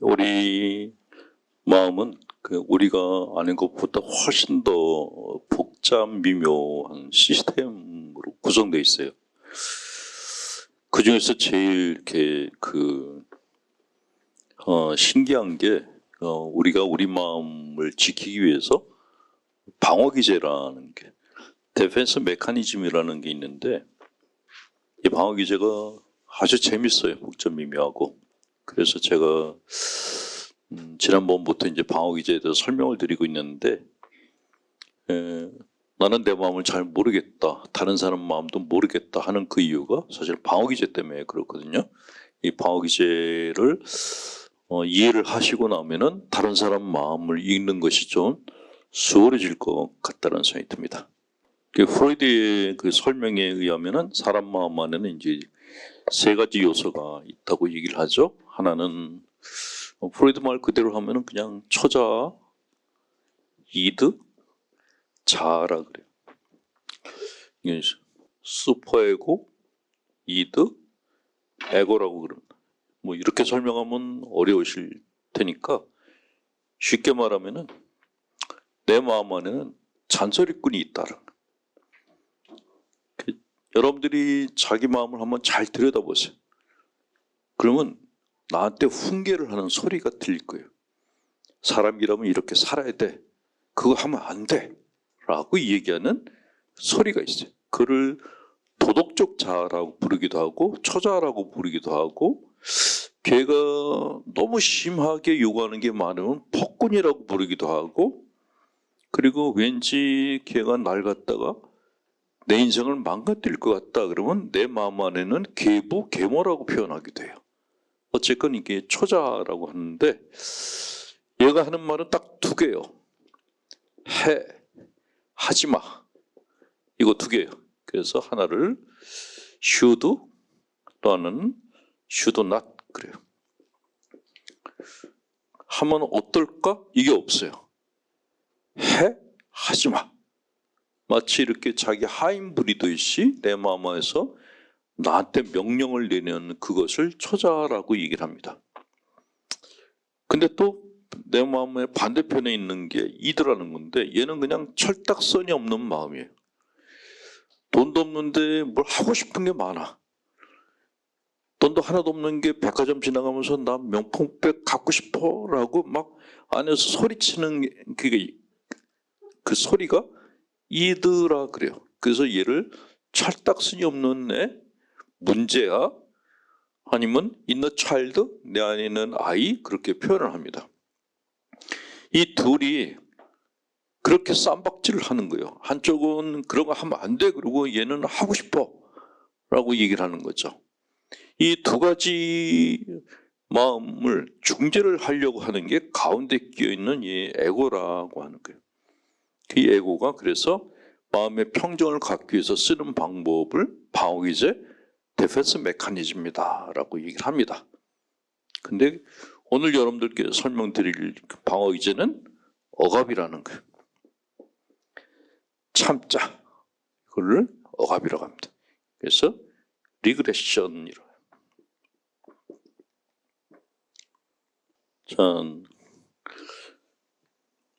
우리 마음은 우리가 아는 것보다 훨씬 더 복잡 미묘한 시스템으로 구성되어 있어요. 그 중에서 제일 이렇게 신기한 게 우리가 우리 마음을 지키기 위해서 방어기제라는 게 디펜스 메커니즘이라는 게 있는데, 이 방어기제가 아주 재밌어요. 복잡 미묘하고. 그래서 제가 지난번부터 이제 방어기제에 대해서 설명을 드리고 있는데, 나는 내 마음을 잘 모르겠다, 다른 사람 마음도 모르겠다 하는 그 이유가 사실 방어기제 때문에 그렇거든요. 이 방어기제를 이해를 하시고 나면은 다른 사람 마음을 읽는 것이 좀 수월해질 것 같다는 생각이 듭니다. 프로이드의 그 설명에 의하면은 사람 마음 안에는 이제 세 가지 요소가 있다고 얘기를 하죠. 하나는 프로이드 말 그대로 하면은 그냥 초자, 이드, 자아라 그래요. 이게 슈퍼에고, 이드, 에고라고 그럽니다. 뭐 이렇게 설명하면 어려우실 테니까 쉽게 말하면은 내 마음 안에는 잔소리꾼이 있다는 거예요. 여러분들이 자기 마음을 한번 잘 들여다보세요. 그러면 나한테 훈계를 하는 소리가 들릴 거예요. 사람이라면 이렇게 살아야 돼, 그거 하면 안 돼 라고 얘기하는 소리가 있어요. 그를 도덕적 자아라고 부르기도 하고 초자라고 부르기도 하고, 걔가 너무 심하게 요구하는 게 많으면 폭군이라고 부르기도 하고, 그리고 왠지 걔가 날 갖다가 내 인생을 망가뜨릴 것 같다 그러면 내 마음 안에는 계부, 계모라고 표현하기도 해요. 어쨌건 이게 초자라고 하는데, 얘가 하는 말은 딱 두 개예요. 해, 하지마, 이거 두 개예요. 그래서 하나를 should, 또 하나는 should not 그래요. 하면 어떨까? 이게 없어요. 해, 하지마. 마치 이렇게 자기 하인 부리듯이 내 마음 안에서 나한테 명령을 내는 그것을 초자라고 얘기를 합니다. 근데 또 내 마음의 반대편에 있는 게 이드라는 건데, 얘는 그냥 철딱선이 없는 마음이에요. 돈도 없는데 뭘 하고 싶은 게 많아. 돈도 하나도 없는 게 백화점 지나가면서 나 명품백 갖고 싶어 라고 막 안에서 소리치는 그 소리가 이드라 그래요. 그래서 얘를 철딱선이 없는 애, 문제야, 아니면 inner child, 내 안에 있는 아이, 그렇게 표현을 합니다. 이 둘이 그렇게 쌈박질을 하는 거예요. 한쪽은 그런 거 하면 안 돼, 그러고 얘는 하고 싶어 라고 얘기를 하는 거죠. 이 두 가지 마음을 중재를 하려고 하는 게 가운데 끼어있는 이 에고라고 하는 거예요. 이 에고가 그래서 마음의 평정을 갖기 위해서 쓰는 방법을 방어기제, 디펜스 메커니즘이다 라고 얘기를 합니다. 근데 오늘 여러분들께 설명드릴 방어기제는 억압이라는 거예요. 참자, 이거를 억압이라고 합니다. 그래서 리그레션이라고 해요. 자,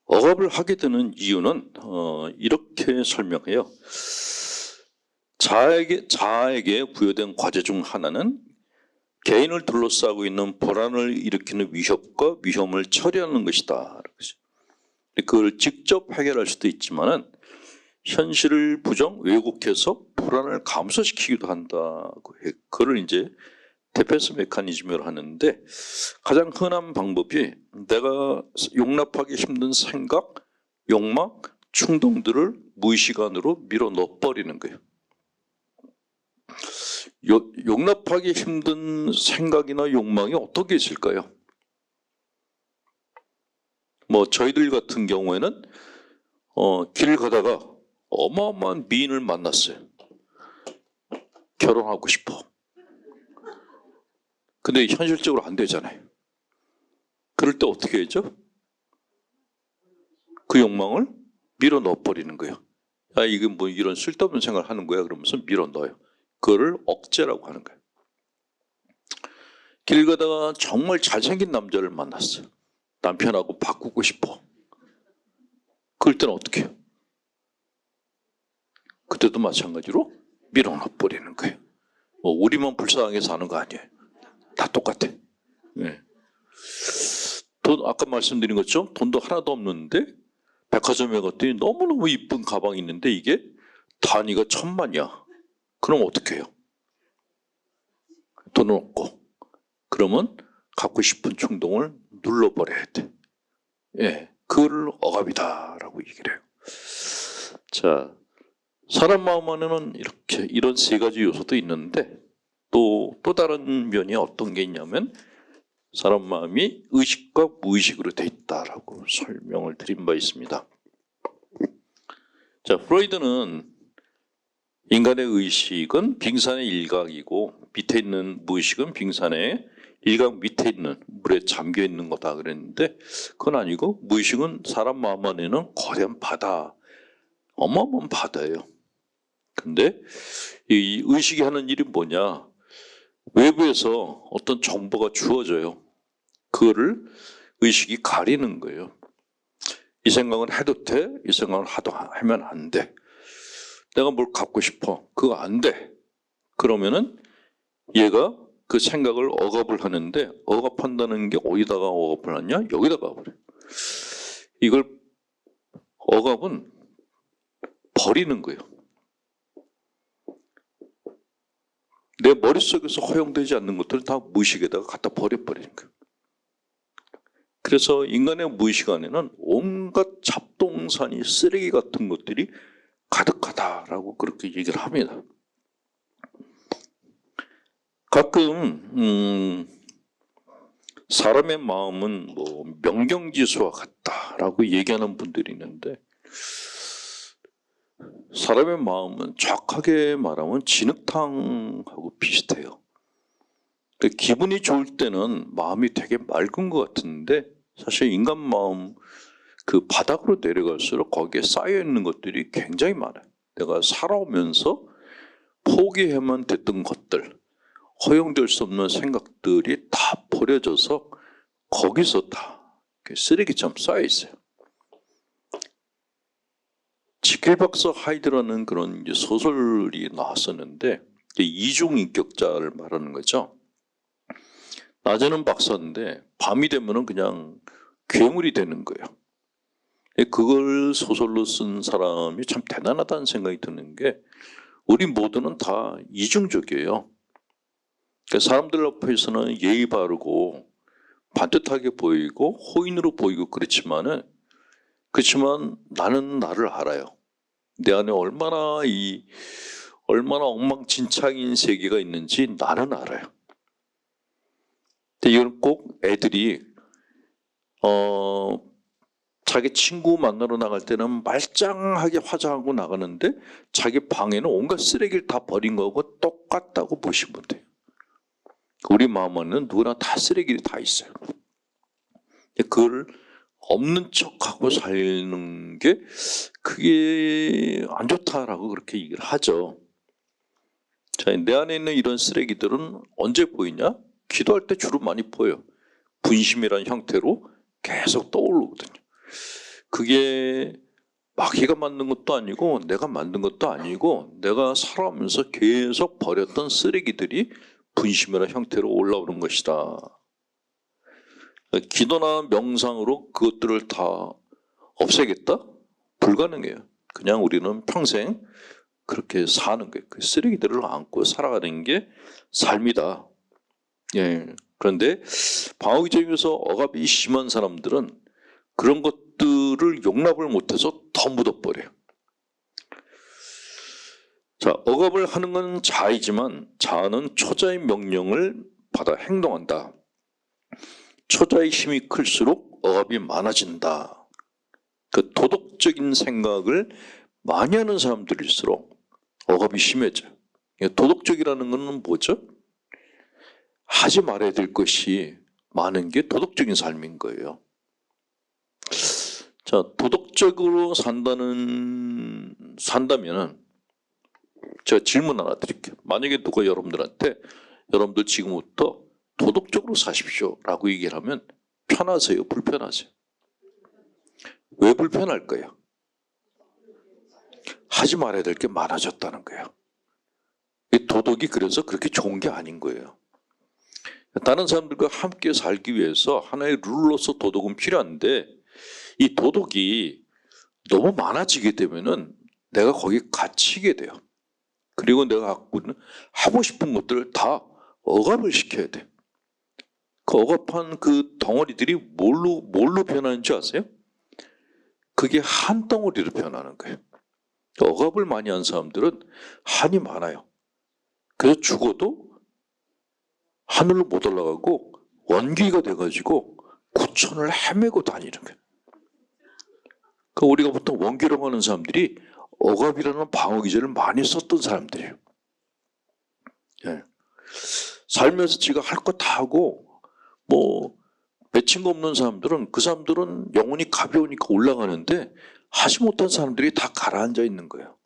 억압을 하게 되는 이유는 이렇게 설명해요. 자아에게 부여된 과제 중 하나는 개인을 둘러싸고 있는 불안을 일으키는 위협과 위험을 처리하는 것이다. 그걸 직접 해결할 수도 있지만은 현실을 부정 왜곡해서 불안을 감소시키기도 한다고 해요. 그걸 이제 디펜스 메커니즘으로 하는데, 가장 흔한 방법이 내가 용납하기 힘든 생각, 욕망, 충동들을 무의식안으로 밀어 넣어버리는 거예요. 용납하기 힘든 생각이나 욕망이 어떤 게 있을까요? 뭐 저희들 같은 경우에는 길을 가다가 어마어마한 미인을 만났어요. 결혼하고 싶어. 근데 현실적으로 안 되잖아요. 그럴 때 어떻게 하죠? 그 욕망을 밀어 넣어버리는 거예요. 아, 이게 뭐 이런 쓸데없는 생각을 하는 거야 그러면서 밀어 넣어요. 그거를 억제라고 하는 거예요. 길 가다가 정말 잘생긴 남자를 만났어요. 남편하고 바꾸고 싶어. 그럴 때는 어떻게 해요? 그때도 마찬가지로 밀어넣어 버리는 거예요. 뭐 우리만 불쌍하게 사는 거 아니에요. 다 똑같아. 네. 돈, 아까 말씀드린 것처럼 돈도 하나도 없는데 백화점에 갔더니 너무너무 이쁜 가방이 있는데 이게 단위가 1000만이야. 그럼 어떻게 해요? 돈은 없고. 그러면 갖고 싶은 충동을 눌러버려야 돼. 예, 그걸 억압이다라고 얘기를 해요. 자, 사람 마음 안에는 이렇게 이런 세 가지 요소도 있는데 또 다른 면이 어떤 게 있냐면 사람 마음이 의식과 무의식으로 돼 있다라고 설명을 드린 바 있습니다. 자, 프로이드는 인간의 의식은 빙산의 일각이고 밑에 있는 무의식은 빙산의 일각 밑에 있는 물에 잠겨 있는 거다 그랬는데 그건 아니고 무의식은 사람 마음 안에는 거대한 바다, 어마어마한 바다예요. 근데 이 의식이 하는 일이 뭐냐? 외부에서 어떤 정보가 주어져요. 그거를 의식이 가리는 거예요. 이 생각은 해도 돼, 이 생각은 하면 안 돼. 내가 뭘 갖고 싶어, 그거 안 돼. 그러면은 얘가 그 생각을 억압을 하는데 억압한다는 게 어디다가 억압을 하냐? 여기다가 그래. 이걸 억압은 버리는 거예요. 내 머릿속에서 허용되지 않는 것들을 다 무의식에다가 갖다 버려버리는 거예요. 그래서 인간의 무의식 안에는 온갖 잡동사니 쓰레기 같은 것들이 가득하다라고 그렇게 얘기를 합니다. 가끔 사람의 마음은 뭐 명경지수와 같다라고 얘기하는 분들이 있는데 사람의 마음은 정확하게 말하면 진흙탕하고 비슷해요. 기분이 좋을 때는 마음이 되게 맑은 것 같은데 사실 인간 마음 그 바닥으로 내려갈수록 거기에 쌓여 있는 것들이 굉장히 많아요. 내가 살아오면서 포기해만 됐던 것들, 허용될 수 없는 생각들이 다 버려져서 거기서 다 쓰레기처럼 쌓여 있어요. 지킬박사 하이드라는 그런 소설이 나왔었는데 이중인격자를 말하는 거죠. 낮에는 박사인데 밤이 되면은 그냥 괴물이 되는 거예요. 그걸 소설로 쓴 사람이 참 대단하다는 생각이 드는 게 우리 모두는 다 이중적이에요. 사람들 앞에서는 예의 바르고 반듯하게 보이고 호인으로 보이고 그렇지만 나는 나를 알아요. 내 안에 얼마나 엉망진창인 세계가 있는지 나는 알아요. 근데 이건 꼭 애들이 자기 친구 만나러 나갈 때는 말짱하게 화장하고 나가는데 자기 방에는 온갖 쓰레기를 다 버린 거하고 똑같다고 보시면 돼요. 우리 마음 안에는 누구나 다 쓰레기들이 다 있어요. 그걸 없는 척하고 살는 게 그게 안 좋다라고 그렇게 얘기를 하죠. 자, 내 안에 있는 이런 쓰레기들은 언제 보이냐? 기도할 때 주로 많이 보여요. 분심이라는 형태로 계속 떠오르거든요. 그게 마귀가 만든 것도 아니고 내가 만든 것도 아니고 내가 살아오면서 계속 버렸던 쓰레기들이 분심이라는 형태로 올라오는 것이다. 기도나 명상으로 그것들을 다 없애겠다? 불가능해요. 그냥 우리는 평생 그렇게 사는 거예요. 그 쓰레기들을 안고 살아가는 게 삶이다. 예. 그런데 방어기적에서 억압이 심한 사람들은 그런 것들을 용납을 못해서 더 묻어버려요. 자, 억압을 하는 건 자이지만 자아는 초자의 명령을 받아 행동한다. 초자의 힘이 클수록 억압이 많아진다. 그 도덕적인 생각을 많이 하는 사람들일수록 억압이 심해져요. 도덕적이라는 것은 뭐죠? 하지 말아야 될 것이 많은 게 도덕적인 삶인 거예요. 자, 도덕적으로 산다면 제가 질문 하나 드릴게요. 만약에 누가 여러분들 지금부터 도덕적으로 사십시오라고 얘기를 하면 편하세요? 불편하세요? 왜 불편할까요? 하지 말아야 될 게 많아졌다는 거예요. 이 도덕이 그래서 그렇게 좋은 게 아닌 거예요. 다른 사람들과 함께 살기 위해서 하나의 룰로서 도덕은 필요한데 이 도덕이 너무 많아지게 되면은 내가 거기에 갇히게 돼요. 그리고 내가 갖고 있는 하고 싶은 것들을 다 억압을 시켜야 돼. 그 억압한 그 덩어리들이 뭘로 변하는지 아세요? 그게 한 덩어리로 변하는 거예요. 억압을 많이 한 사람들은 한이 많아요. 그래서 죽어도 하늘로 못 올라가고 원귀가 돼가지고 구천을 헤매고 다니는 거예요. 그러니까 우리가 보통 원귀라고 하는 사람들이 억압이라는 방어기제를 많이 썼던 사람들이에요. 예. 살면서 지가 할 거 다 하고 뭐 맺힌 거 없는 사람들은 그 사람들은 영혼이 가벼우니까 올라가는데 하지 못한 사람들이 다 가라앉아 있는 거예요.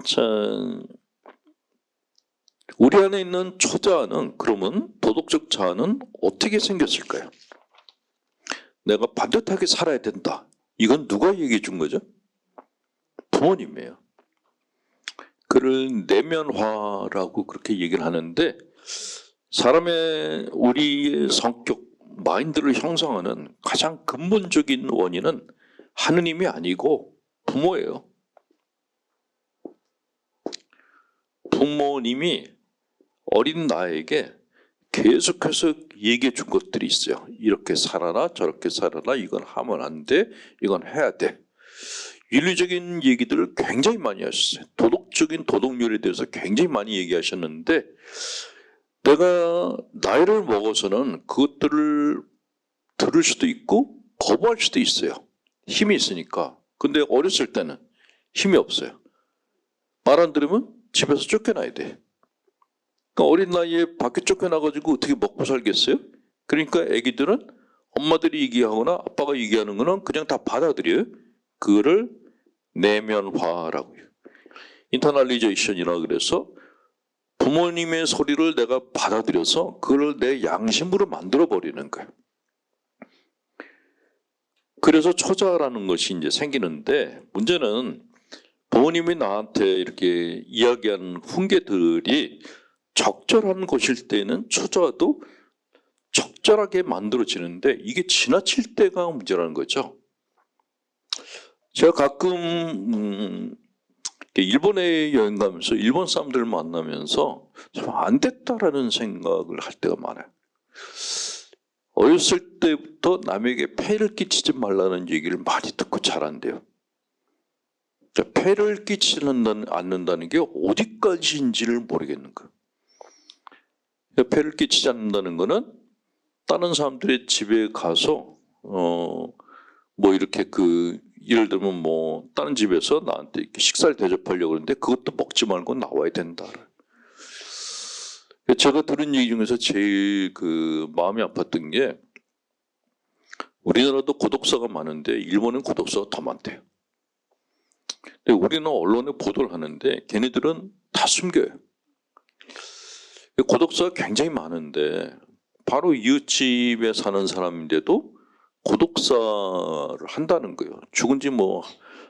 자, 우리 안에 있는 초자아는 그러면 도덕적 자아는 어떻게 생겼을까요? 내가 반듯하게 살아야 된다. 이건 누가 얘기해 준 거죠? 부모님이에요. 그를 내면화라고 그렇게 얘기를 하는데 사람의 우리의 성격, 마인드를 형성하는 가장 근본적인 원인은 하느님이 아니고 부모예요. 부모님이 어린 나에게 계속해서 얘기해 준 것들이 있어요. 이렇게 살아라, 저렇게 살아라, 이건 하면 안 돼, 이건 해야 돼. 윤리적인 얘기들을 굉장히 많이 하셨어요. 도덕적인 도덕률에 대해서 굉장히 많이 얘기하셨는데 내가 나이를 먹어서는 그것들을 들을 수도 있고 거부할 수도 있어요. 힘이 있으니까. 근데 어렸을 때는 힘이 없어요. 말 안 들으면 집에서 쫓겨나야 돼. 그러니까 어린 나이에 밖에 쫓겨나가지고 어떻게 먹고 살겠어요? 그러니까 애기들은 엄마들이 얘기하거나 아빠가 얘기하는 거는 그냥 다 받아들여요. 그거를 내면화라고 해요. 인터널리제이션이라 그래서 부모님의 소리를 내가 받아들여서 그걸 내 양심으로 만들어버리는 거예요. 그래서 초자라는 것이 이제 생기는데 문제는 부모님이 나한테 이렇게 이야기하는 훈계들이 적절한 것일 때는 초자도 적절하게 만들어지는데 이게 지나칠 때가 문제라는 거죠. 제가 가끔 일본에 여행 가면서 일본 사람들 만나면서 좀 안 됐다라는 생각을 할 때가 많아요. 어렸을 때부터 남에게 폐를 끼치지 말라는 얘기를 많이 듣고 자란대요. 폐를 끼치지 않는다는 게 어디까지인지를 모르겠는 거예요. 폐를 끼치지 않는다는 거는 다른 사람들의 집에 가서 뭐 이렇게 예를 들면 뭐 다른 집에서 나한테 이렇게 식사를 대접하려고 그러는데 그것도 먹지 말고 나와야 된다. 제가 들은 얘기 중에서 제일 마음이 아팠던 게 우리나라도 고독사가 많은데 일본은 고독사가 더 많대요. 근데 우리는 언론에 보도를 하는데 걔네들은 다 숨겨요. 고독사가 굉장히 많은데 바로 이웃집에 사는 사람인데도 고독사를 한다는 거예요. 죽은 지 뭐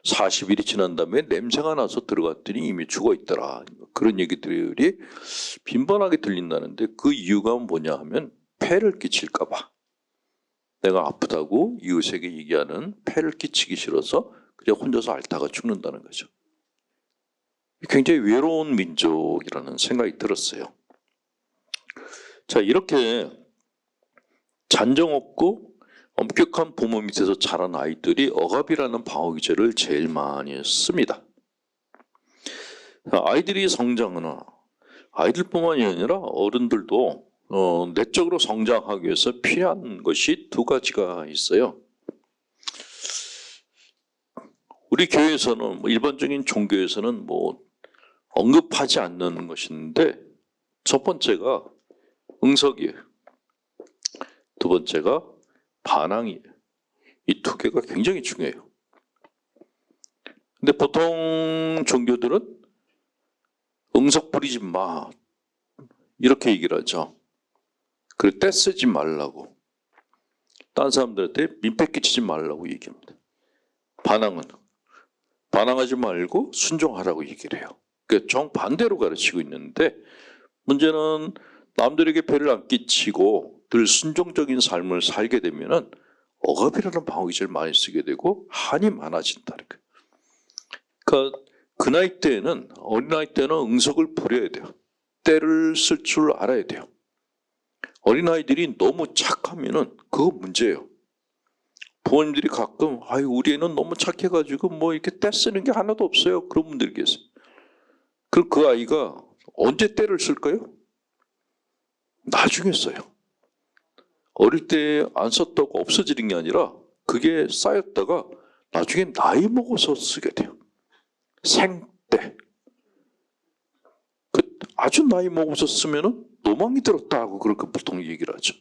40일이 지난 다음에 냄새가 나서 들어갔더니 이미 죽어 있더라. 그런 얘기들이 빈번하게 들린다는데 그 이유가 뭐냐 하면 폐를 끼칠까 봐. 내가 아프다고 이웃에게 얘기하는 폐를 끼치기 싫어서 그냥 혼자서 앓다가 죽는다는 거죠. 굉장히 외로운 민족이라는 생각이 들었어요. 자, 이렇게 잔정 없고 엄격한 부모 밑에서 자란 아이들이 억압이라는 방어기제를 제일 많이 씁니다. 아이들이 성장하나 아이들뿐만이 아니라 어른들도 내적으로 성장하기 위해서 필요한 것이 두 가지가 있어요. 우리 교회에서는 일반적인 종교에서는 언급하지 않는 것인데 첫 번째가 응석이에요. 두 번째가 반항이에요. 이 두 개가 굉장히 중요해요. 근데 보통 종교들은 응석 부리지 마. 이렇게 얘기를 하죠. 그리고 떼쓰지 말라고. 딴 사람들한테 민폐 끼치지 말라고 얘기합니다. 반항하지 말고 순종하라고 얘기를 해요. 그러니까 정반대로 가르치고 있는데 문제는 남들에게 배를 안 끼치고 늘 순종적인 삶을 살게 되면은 억압이라는 방어기제를 많이 쓰게 되고 한이 많아진다는 거예요. 그러니까 그 나이 때에는 어린 나이 때는 응석을 부려야 돼요. 때를 쓸 줄 알아야 돼요. 어린아이들이 너무 착하면은 그거 문제예요. 부모님들이 가끔 우리 애는 너무 착해가지고 뭐 이렇게 때 쓰는 게 하나도 없어요. 그런 분들이 계세요. 그럼 그 아이가 언제 때를 쓸까요? 나중에 써요. 어릴 때 안 썼다고 없어지는 게 아니라 그게 쌓였다가 나중에 나이 먹어서 쓰게 돼요. 생때. 아주 나이 먹어서 쓰면은 노망이 들었다고 그렇게 보통 얘기를 하죠.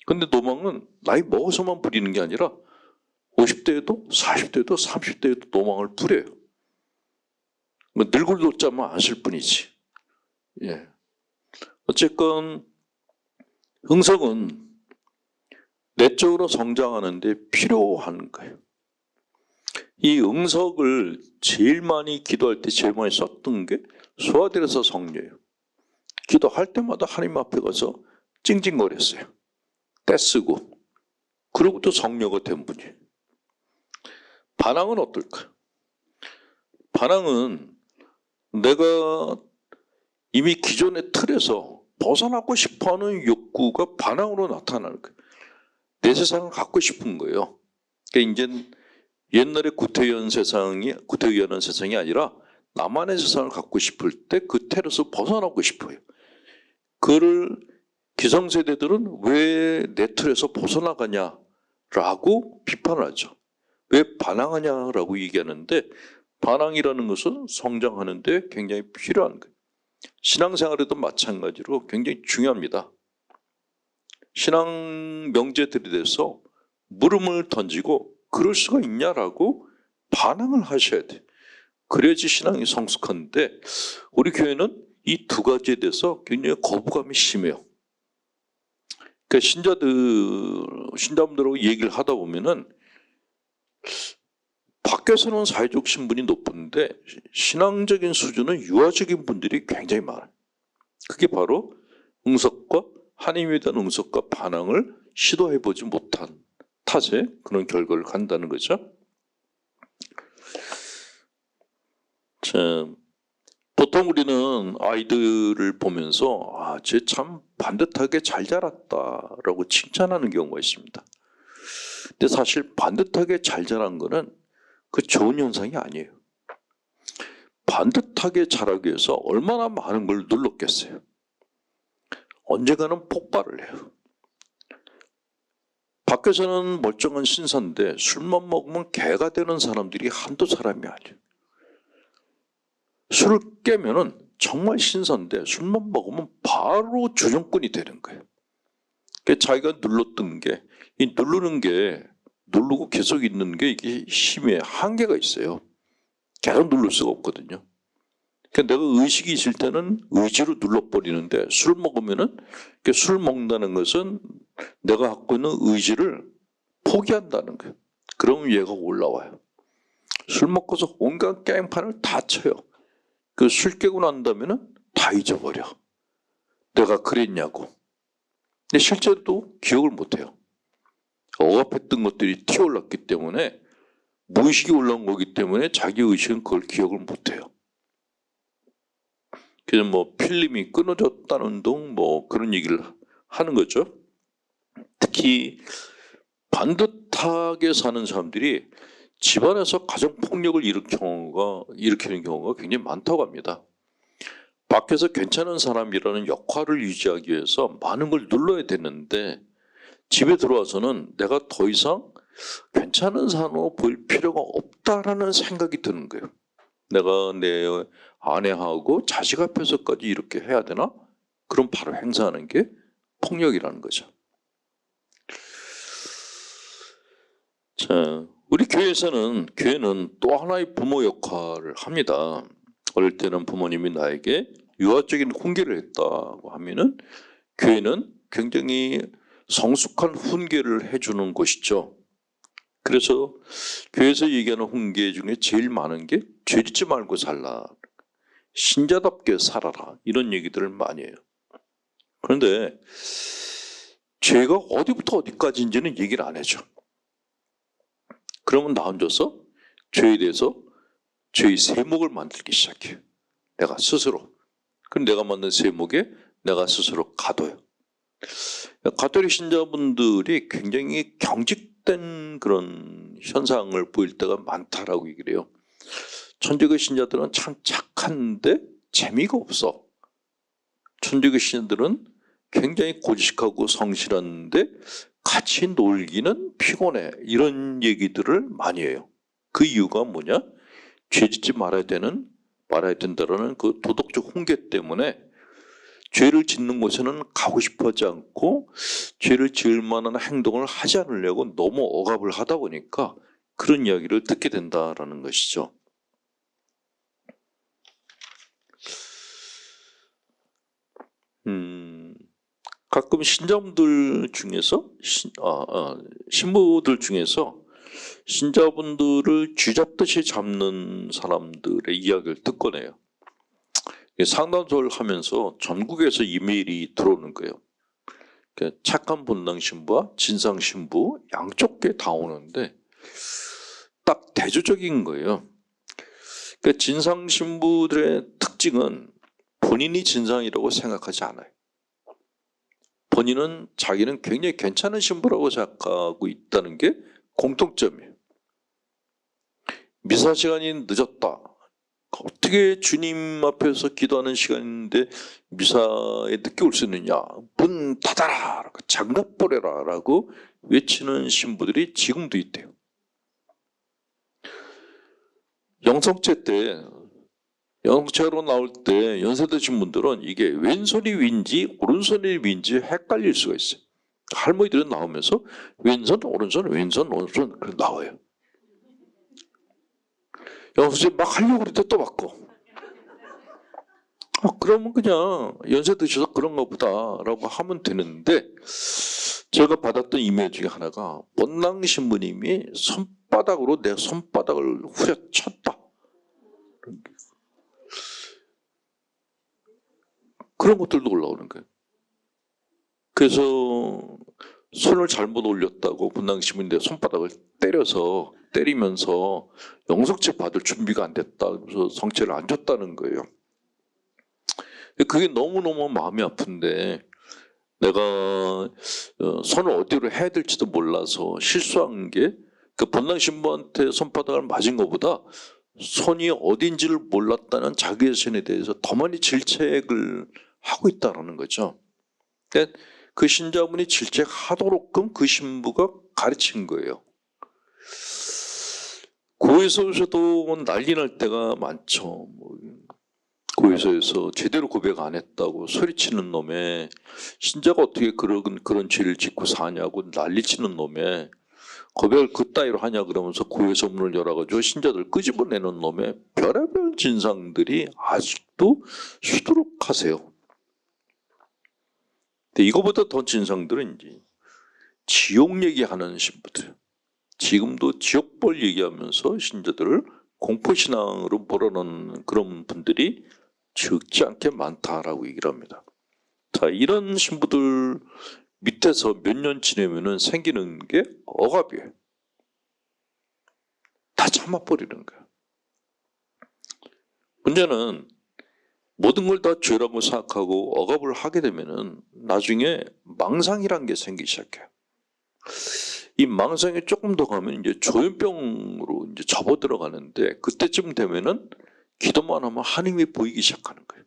근데 노망은 나이 먹어서만 부리는 게 아니라 50대에도 40대에도 30대에도 노망을 부려요. 늙을 노자만 안 쓸 뿐이지. 예. 어쨌건 흥석은 내적으로 성장하는데 필요한 거예요. 이 응석을 제일 많이 기도할 때 제일 많이 썼던 게 소아데레서 성녀예요. 기도할 때마다 하나님 앞에 가서 찡찡거렸어요. 떼쓰고. 그러고 또 성녀가 된 분이에요. 반항은 어떨까요? 반항은 내가 이미 기존의 틀에서 벗어나고 싶어하는 욕구가 반항으로 나타나는 거예요. 내 세상을 갖고 싶은 거예요. 그러니까 이제 옛날에 구태의연한 세상이 아니라 나만의 세상을 갖고 싶을 때 그 틀에서 벗어나고 싶어요. 그를 기성세대들은 왜 내 틀에서 벗어나가냐라고 비판을 하죠. 왜 반항하냐라고 얘기하는데 반항이라는 것은 성장하는데 굉장히 필요한 거예요. 신앙생활에도 마찬가지로 굉장히 중요합니다. 신앙 명제들에 대해서 물음을 던지고 그럴 수가 있냐라고 반항을 하셔야 돼요. 그래야지 신앙이 성숙한데 우리 교회는 이 두 가지에 대해서 굉장히 거부감이 심해요. 그러니까 신자분들하고 얘기를 하다 보면은 밖에서는 사회적 신분이 높은데 신앙적인 수준은 유아적인 분들이 굉장히 많아요. 그게 바로 응석과 하나님에 대한 응석과 반항을 시도해보지 못한 탓에 그런 결과를 간다는 거죠. 자, 보통 우리는 아이들을 보면서 쟤 참 반듯하게 잘 자랐다라고 칭찬하는 경우가 있습니다. 근데 사실 반듯하게 잘 자란 거는 그 좋은 현상이 아니에요. 반듯하게 자라기 위해서 얼마나 많은 걸 눌렀겠어요. 언젠가는 폭발을 해요. 밖에서는 멀쩡한 신사인데 술만 먹으면 개가 되는 사람들이 한두 사람이 아니에요. 술을 깨면은 정말 신사인데 술만 먹으면 바로 조정꾼이 되는 거예요. 그러니까 자기가 눌렀던 게, 이 누르고 계속 있는 게 이게 힘의 한계가 있어요. 계속 누를 수가 없거든요. 그러니까 내가 의식이 있을 때는 의지로 눌러버리는데 술 먹으면은 술 먹는다는 것은 내가 갖고 있는 의지를 포기한다는 거예요. 그러면 얘가 올라와요. 술 먹고서 온갖 게임판을 다 쳐요. 그 술 깨고 난다면은 다 잊어버려. 내가 그랬냐고. 근데 실제로도 기억을 못해요. 억압했던 것들이 튀어올랐기 때문에 무의식이 올라온 거기 때문에 자기 의식은 그걸 기억을 못해요. 그래서 뭐 필름이 끊어졌다는 등 뭐 그런 얘기를 하는 거죠. 특히 반듯하게 사는 사람들이 집안에서 가정폭력을 일으키는 경우가 굉장히 많다고 합니다. 밖에서 괜찮은 사람이라는 역할을 유지하기 위해서 많은 걸 눌러야 되는데 집에 들어와서는 내가 더 이상 괜찮은 사람으로 보일 필요가 없다라는 생각이 드는 거예요. 내가 내 아내하고 자식 앞에서까지 이렇게 해야 되나? 그럼 바로 행사하는 게 폭력이라는 거죠. 자, 우리 교회는 또 하나의 부모 역할을 합니다. 어릴 때는 부모님이 나에게 유아적인 훈계를 했다고 하면은 교회는 굉장히 성숙한 훈계를 해주는 곳이죠. 그래서 교회에서 얘기하는 훈계 중에 제일 많은 게 죄짓지 말고 살라, 신자답게 살아라, 이런 얘기들을 많이 해요. 그런데 죄가 어디부터 어디까지인지는 얘기를 안 해줘. 그러면 나 혼자서 죄에 대해서 죄의 세목을 만들기 시작해요. 내가 스스로. 그럼 내가 만든 세목에 내가 스스로 가둬요. 가톨릭 신자분들이 굉장히 경직된 그런 현상을 보일 때가 많다라고 얘기를 해요. 천주교 신자들은 참 착한데 재미가 없어. 천주교 신자들은 굉장히 고지식하고 성실한데 같이 놀기는 피곤해. 이런 얘기들을 많이 해요. 그 이유가 뭐냐? 죄짓지 말아야 된다라는 그 도덕적 훈계 때문에 죄를 짓는 곳에는 가고 싶어하지 않고 죄를 지을 만한 행동을 하지 않으려고 너무 억압을 하다 보니까 그런 이야기를 듣게 된다라는 것이죠. 가끔 신자분들 중에서 신부들 중에서 신자분들을 쥐잡듯이 잡는 사람들의 이야기를 듣곤 해요. 상담소를 하면서 전국에서 이메일이 들어오는 거예요. 착한 본당 신부와 진상 신부 양쪽 게 다 오는데 딱 대조적인 거예요. 진상 신부들의 특징은 본인이 진상이라고 생각하지 않아요. 본인은 자기는 굉장히 괜찮은 신부라고 생각하고 있다는 게 공통점이에요. 미사 시간이 늦었다. 어떻게 주님 앞에서 기도하는 시간인데 미사에 늦게 올 수 있느냐. 문 닫아라, 장갑 버려라 라고 외치는 신부들이 지금도 있대요. 영성체 때, 영성체로 나올 때 연세 드신 분들은 이게 왼손이 윈지 오른손이 윈지 헷갈릴 수가 있어요. 할머니들은 나오면서 왼손 오른손 왼손 오른손 그렇게 나와요. 영성체 막 하려고 그럴 때 또 바꿔. 그러면 그냥 연세 드셔서 그런가 보다라고 하면 되는데, 제가 받았던 이메일 중에 하나가 본당 신부님이 손바닥으로 내 손바닥을 후려쳤다. 그런 것들도 올라오는 거예요. 그래서 손을 잘못 올렸다고 본당 신부님 내 손바닥을 때리면서 영성체 받을 준비가 안 됐다. 그래서 성체를 안 줬다는 거예요. 그게 너무너무 마음이 아픈데 내가 손을 어디로 해야 될지도 몰라서 실수한 게 그 본당 신부한테 손바닥을 맞은 것보다 손이 어딘지를 몰랐다는 자기 자신에 대해서 더 많이 질책을 하고 있다는 거죠. 그 신자분이 질책하도록끔 그 신부가 가르친 거예요. 교회에서도 난리 날 때가 많죠. 교회에서 제대로 고백 안 했다고 소리치는 놈에, 신자가 어떻게 그런 죄를 짓고 사냐고 난리치는 놈에, 고백을 그따위로 하냐 그러면서 교회에서 문을 열어가지고 신자들 끄집어내는 놈의 별의별 진상들이 아직도 수두룩하세요. 근데 이거보다 더 진상들은 이제 지옥 얘기하는 신부들, 지금도 지옥벌 얘기하면서 신자들을 공포신앙으로 몰아넣는 그런 분들이 적지 않게 많다라고 얘기를 합니다. 자, 이런 신부들 밑에서 몇 년 지내면은 생기는 게 억압이에요. 다 참아버리는 거예요. 문제는 모든 걸 다 죄라고 생각하고 억압을 하게 되면은 나중에 망상이란 게 생기기 시작해요. 이 망상이 조금 더 가면 이제 조현병으로 이제 접어 들어가는데, 그때쯤 되면은 기도만 하면 하나님이 보이기 시작하는 거예요.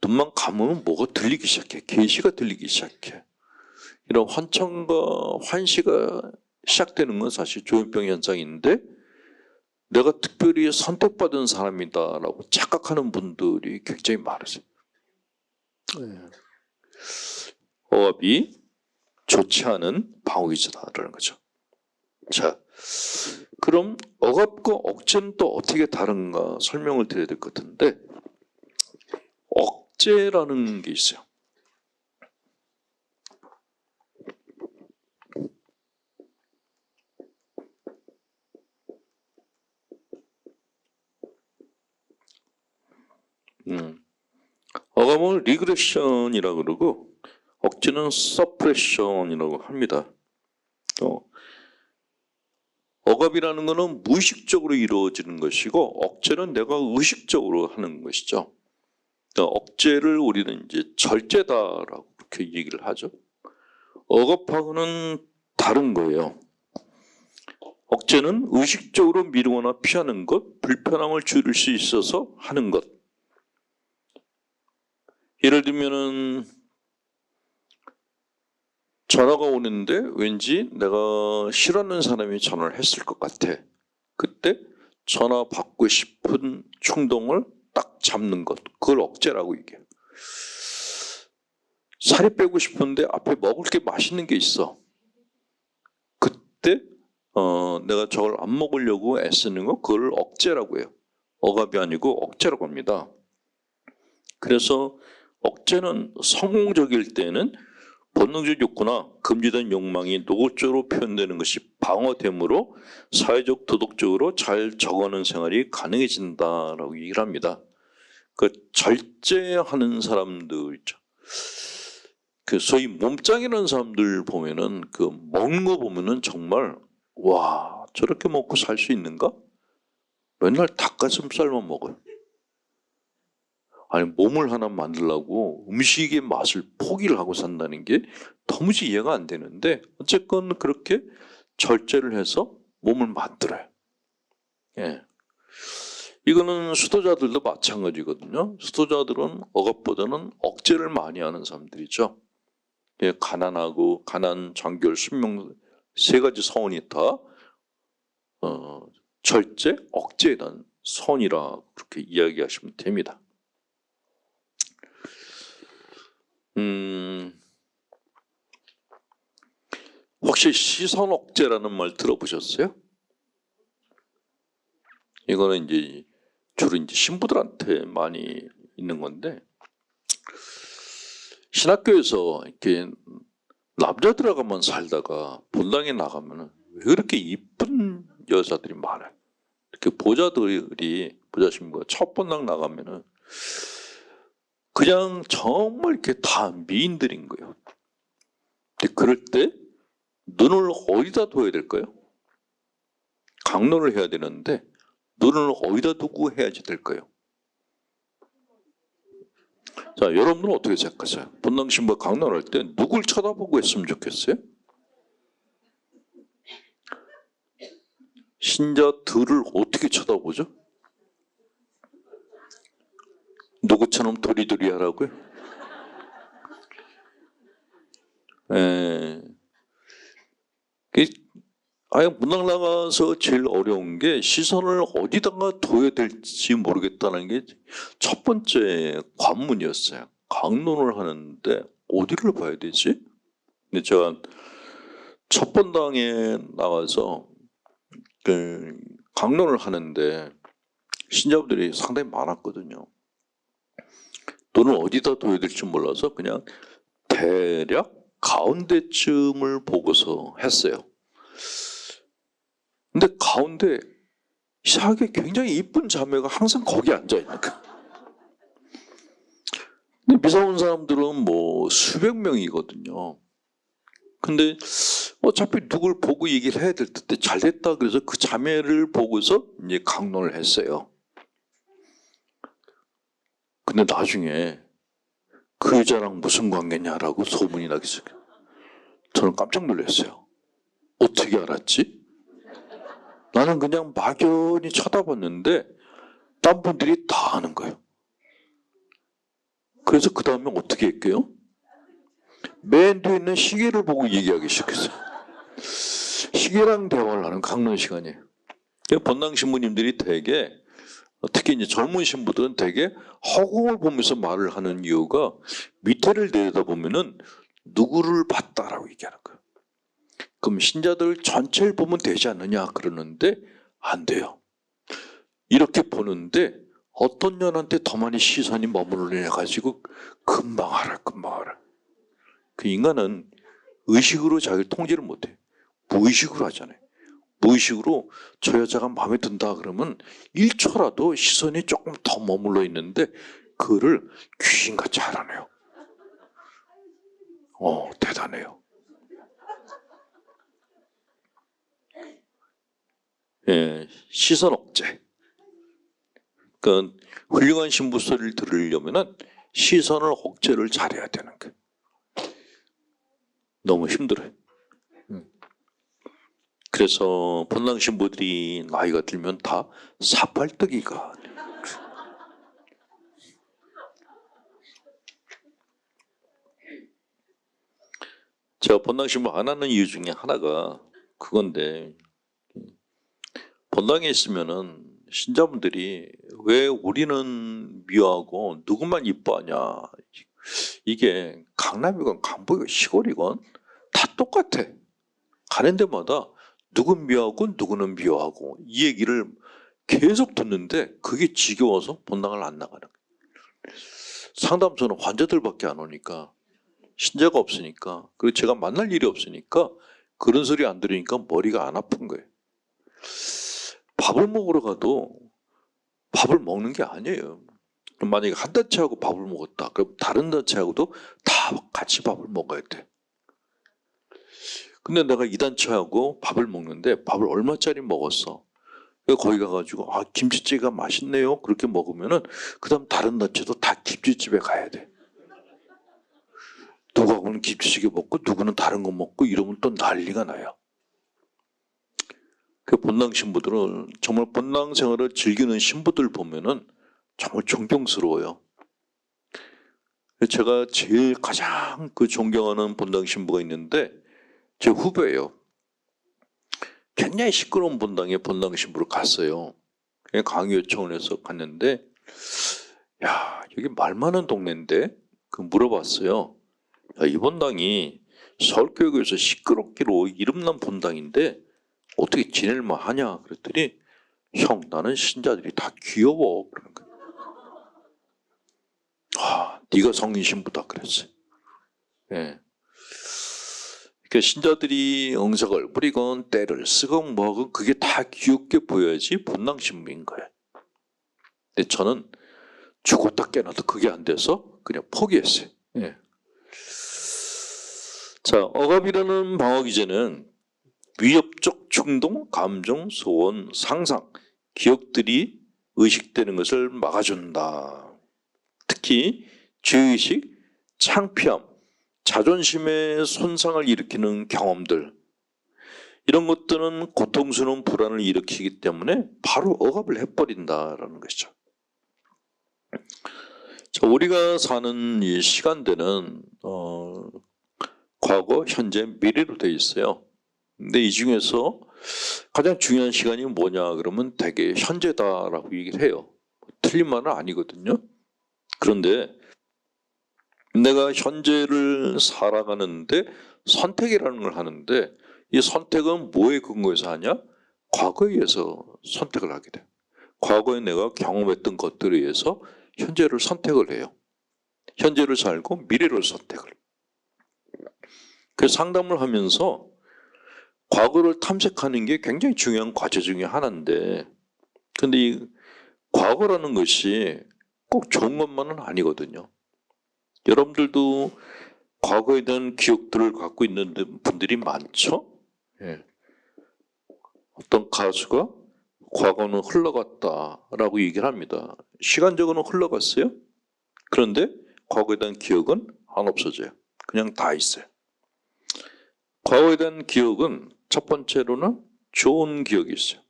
눈만 감으면 뭐가 들리기 시작해. 계시가 들리기 시작해. 이런 환청과 환시가 시작되는 건 사실 조현병 현상인데, 내가 특별히 선택받은 사람이다라고 착각하는 분들이 굉장히 많으세요. 억압이 좋지 않은 방어기제다라는 거죠. 자, 그럼 억압과 억제는 또 어떻게 다른가 설명을 드려야 될 것 같은데, 억제라는 게 있어요. 어감은 리그레션이라고 그러고 억제는 서프레션이라고 합니다. 억압이라는 것은 무의식적으로 이루어지는 것이고 억제는 내가 의식적으로 하는 것이죠. 억제를 우리는 이제 절제다라고 그렇게 얘기를 하죠. 억압하고는 다른 거예요. 억제는 의식적으로 미루거나 피하는 것, 불편함을 줄일 수 있어서 하는 것. 예를 들면은 전화가 오는데 왠지 내가 싫어하는 사람이 전화를 했을 것 같아. 그때 전화 받고 싶은 충동을 딱 잡는 것. 그걸 억제라고 얘기해요. 살이 빼고 싶은데 앞에 먹을 게 맛있는 게 있어. 그때 내가 저걸 안 먹으려고 애쓰는 거, 그걸 억제라고 해요. 억압이 아니고 억제라고 합니다. 그래서 억제는 성공적일 때는 본능적 욕구나 금지된 욕망이 노골적으로 표현되는 것이 방어되므로 사회적 도덕적으로 잘 적어가는 생활이 가능해진다라고 얘기를 합니다. 그 절제하는 사람들 있죠. 그 소위 몸짱이라는 사람들 보면은 그 먹는 거 보면은 정말 와 저렇게 먹고 살 수 있는가? 맨날 닭가슴살만 먹어요. 아니 몸을 하나 만들려고 음식의 맛을 포기를 하고 산다는 게 도무지 이해가 안 되는데 어쨌건 그렇게 절제를 해서 몸을 만들어요. 예. 이거는 수도자들도 마찬가지거든요. 수도자들은 억압보다는 억제를 많이 하는 사람들이죠. 예, 가난하고 가난, 장결, 순명 세 가지 서원이 다 절제, 억제에 대한 선이라 그렇게 이야기하시면 됩니다. 혹시 시선 억제라는 말 들어보셨어요? 이거는 이제 주로 이제 신부들한테 많이 있는 건데 신학교에서 이렇게 남자들하고만 살다가 본당에 나가면은 왜 그렇게 이쁜 여자들이 많아요? 이렇게 보자 신부가 첫 본당 나가면은 그냥 정말 이렇게 다 미인들인 거예요. 근데 그럴 때 눈을 어디다 둬야 될까요? 강론을 해야 되는데 눈을 어디다 두고 해야지 될까요? 자, 여러분들은 어떻게 생각하세요? 본당 신부가 강론할 때 누굴 쳐다보고 했으면 좋겠어요? 신자들을 어떻게 쳐다보죠? 누구처럼 도리도리 하라고요? 아예 문당 나가서 제일 어려운 게 시선을 어디다가 둬야 될지 모르겠다는 게 첫 번째 관문이었어요. 강론을 하는데 어디를 봐야 되지? 근데 제가 첫 본당에 나가서 그 강론을 하는데 신자분들이 상당히 많았거든요. 눈을 어디다 둬야 될지 몰라서 그냥 대략 가운데쯤을 보고서 했어요. 근데 가운데 이상하게 굉장히 이쁜 자매가 항상 거기 앉아있는 거야. 근데 미사 온 사람들은 뭐 수백 명이거든요. 근데 어차피 누굴 보고 얘기를 해야 될 텐데 잘 됐다 그래서 그 자매를 보고서 이제 강론을 했어요. 근데 나중에 그 여자랑 무슨 관계냐라고 소문이 나기 시작해요. 저는 깜짝 놀랐어요. 어떻게 알았지? 나는 그냥 막연히 쳐다봤는데 딴 분들이 다 아는 거예요. 그래서 그 다음에 어떻게 했게요? 맨 뒤에 있는 시계를 보고 얘기하기 시작했어요. 시계랑 대화를 하는 강론 시간이에요. 본당 신부님들이 되게 특히 이제 젊은 신부들은 되게 허공을 보면서 말을 하는 이유가 밑에를 내려다보면은 누구를 봤다라고 얘기하는 거예요. 그럼 신자들 전체를 보면 되지 않느냐 그러는데 안 돼요. 이렇게 보는데 어떤 년한테 더 많이 시선이 머무르려 가지고 금방 알아. 그 인간은 의식으로 자기를 통제를 못해. 무의식으로 하잖아요. 무의식으로 저 여자가 마음에 든다 그러면 1초라도 시선이 조금 더 머물러 있는데 그거를 귀신같이 알아내요. 대단해요. 예, 시선 억제. 그러니까 훌륭한 신부 소리를 들으려면 시선을 억제를 잘해야 되는 거예요. 너무 힘들어요. 그래서 본당 신부들이 나이가 들면 다 사팔뜨기가. 제가 본당 신부 안 하는 이유 중에 하나가 그건데, 본당에 있으면은 신자분들이 왜 우리는 미워하고 누구만 이뻐하냐. 이게 강남이건 강북이건 시골이건 다 똑같아. 가는 데마다 누군 미워하고 누구는 미워하고 이 얘기를 계속 듣는데 그게 지겨워서 본당을 안 나가는 거예요. 상담소는 환자들밖에 안 오니까, 신자가 없으니까, 그리고 제가 만날 일이 없으니까 그런 소리 안 들으니까 머리가 안 아픈 거예요. 밥을 먹으러 가도 밥을 먹는 게 아니에요. 만약에 한 단체하고 밥을 먹었다, 그럼 다른 단체하고도 다 같이 밥을 먹어야 돼. 근데 내가 이 단체하고 밥을 먹는데 밥을 얼마짜리 먹었어? 거기 가가지고 김치찌개가 맛있네요. 그렇게 먹으면은 그다음 다른 단체도 다 김치집에 가야 돼. 누구하고는 김치찌개 먹고 누구는 다른 거 먹고 이러면 또 난리가 나요. 그 본당 신부들은 정말 본당 생활을 즐기는 신부들 보면은 정말 존경스러워요. 제가 제일 가장 존경하는 본당 신부가 있는데 제 후배예요. 굉장히 시끄러운 본당에 본당 신부를 갔어요. 강의 요청을 해서 갔는데, 야, 여기 말 많은 동네인데? 물어봤어요. 야, 이 본당이 서울교육에서 시끄럽기로 이름난 본당인데 어떻게 지낼만 하냐? 그랬더니, 형, 나는 신자들이 다 귀여워. 그러는 거예요. 네가 성인 신부다 그랬어요. 네. 그러니까 신자들이 응석을 뿌리건 때를 쓰건 뭐건 그게 다 귀엽게 보여야지 본당 신부인 거예요. 근데 저는 죽었다 깨나도 그게 안 돼서 그냥 포기했어요. 네. 자, 억압이라는 방어 기제는 위협적 충동, 감정, 소원, 상상, 기억들이 의식되는 것을 막아준다. 특히 죄의식, 창피함, 자존심의 손상을 일으키는 경험들, 이런 것들은 고통스러운 불안을 일으키기 때문에 바로 억압을 해버린다라는 것이죠. 자, 우리가 사는 이 시간대는 과거, 현재, 미래로 되어 있어요. 근데 이 중에서 가장 중요한 시간이 뭐냐 그러면 대개 현재다라고 얘기를 해요. 틀린 말은 아니거든요. 그런데 내가 현재를 살아가는데 선택이라는 걸 하는데, 이 선택은 뭐에 근거해서 하냐? 과거에 의해서 선택을 하게 돼요. 과거에 내가 경험했던 것들에 의해서 현재를 선택을 해요. 현재를 살고 미래를 선택을. 그래서 상담을 하면서 과거를 탐색하는 게 굉장히 중요한 과제 중에 하나인데, 근데 이 과거라는 것이 꼭 좋은 것만은 아니거든요. 여러분들도 과거에 대한 기억들을 갖고 있는 분들이 많죠? 예. 어떤 가수가 과거는 흘러갔다라고 얘기를 합니다. 시간적으로는 흘러갔어요. 그런데 과거에 대한 기억은 안 없어져요. 그냥 다 있어요. 과거에 대한 기억은 첫 번째로는 좋은 기억이 있어요.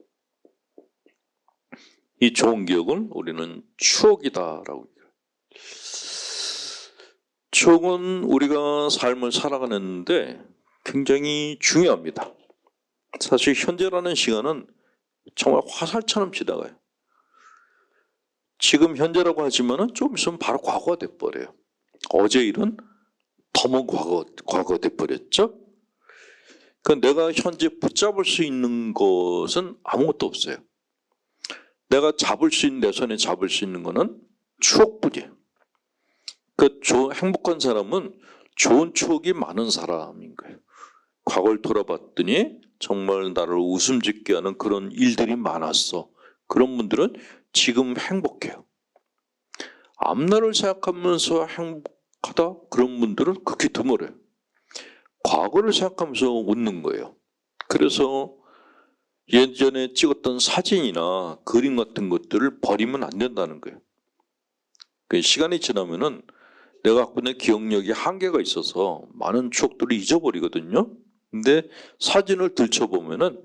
이 좋은 기억을 우리는 추억이다라고 얘기해요. 추억은 우리가 삶을 살아가는데 굉장히 중요합니다. 사실 현재라는 시간은 정말 화살처럼 지나가요. 지금 현재라고 하지만은 좀 있으면 바로 과거가 돼버려요. 어제 일은 더 먼 과거 돼버렸죠. 그러니까 내가 현재 붙잡을 수 있는 것은 아무것도 없어요. 내가 잡을 수 있는, 내 손에 잡을 수 있는 거는 추억뿐이에요. 행복한 사람은 좋은 추억이 많은 사람인 거예요. 과거를 돌아봤더니 정말 나를 웃음 짓게 하는 그런 일들이 많았어. 그런 분들은 지금 행복해요. 앞날을 생각하면서 행복하다? 그런 분들은 극히 드물어요. 과거를 생각하면서 웃는 거예요. 그래서 예전에 찍었던 사진이나 그림 같은 것들을 버리면 안 된다는 거예요. 시간이 지나면은 내가 갖고 있는 기억력이 한계가 있어서 많은 추억들을 잊어버리거든요. 근데 사진을 들춰보면은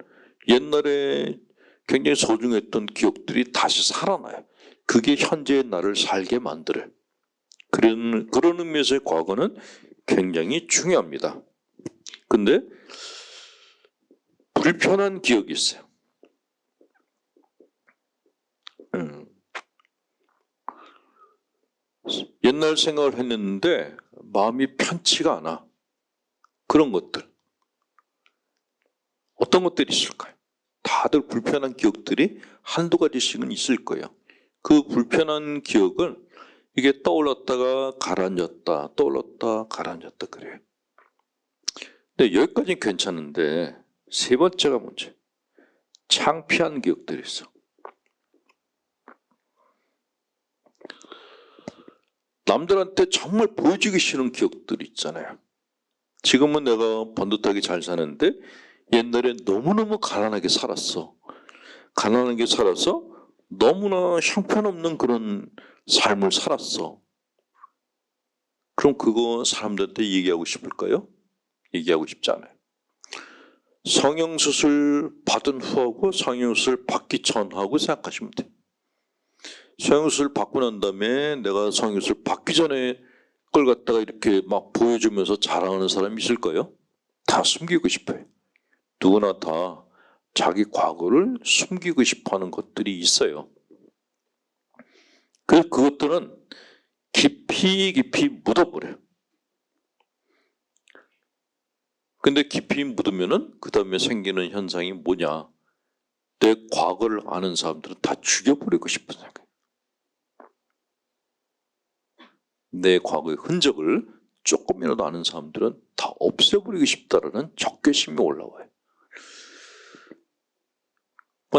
옛날에 굉장히 소중했던 기억들이 다시 살아나요. 그게 현재의 나를 살게 만들어요. 그런 의미에서의 과거는 굉장히 중요합니다. 근데 불편한 기억이 있어요. 옛날 생각을 했는데 마음이 편치가 않아. 그런 것들. 어떤 것들이 있을까요? 다들 불편한 기억들이 한두 가지씩은 있을 거예요. 그 불편한 기억을 이게 떠올랐다가 가라앉았다, 떠올랐다, 가라앉았다 그래요. 근데 여기까지는 괜찮은데 세 번째가 문제. 창피한 기억들이 있어. 남들한테 정말 보여주기 싫은 기억들이 있잖아요. 지금은 내가 번듯하게 잘 사는데 옛날에 너무너무 가난하게 살았어. 가난하게 살아서 너무나 형편없는 그런 삶을 살았어. 그럼 그거 사람들한테 얘기하고 싶을까요? 얘기하고 싶지 않아요. 성형수술 받은 후하고 성형수술 받기 전하고 생각하시면 돼요. 성형수술 받고 난 다음에 내가 성형수술 받기 전에 걸 갖다가 이렇게 막 보여주면서 자랑하는 사람이 있을까요? 다 숨기고 싶어요. 누구나 다 자기 과거를 숨기고 싶어하는 것들이 있어요. 그것들은 깊이 묻어버려요. 근데 깊이 묻으면은 그 다음에 생기는 현상이 뭐냐? 내 과거를 아는 사람들은 다 죽여버리고 싶은 생각이에요. 내 과거의 흔적을 조금이라도 아는 사람들은 다 없애버리고 싶다라는 적개심이 올라와요.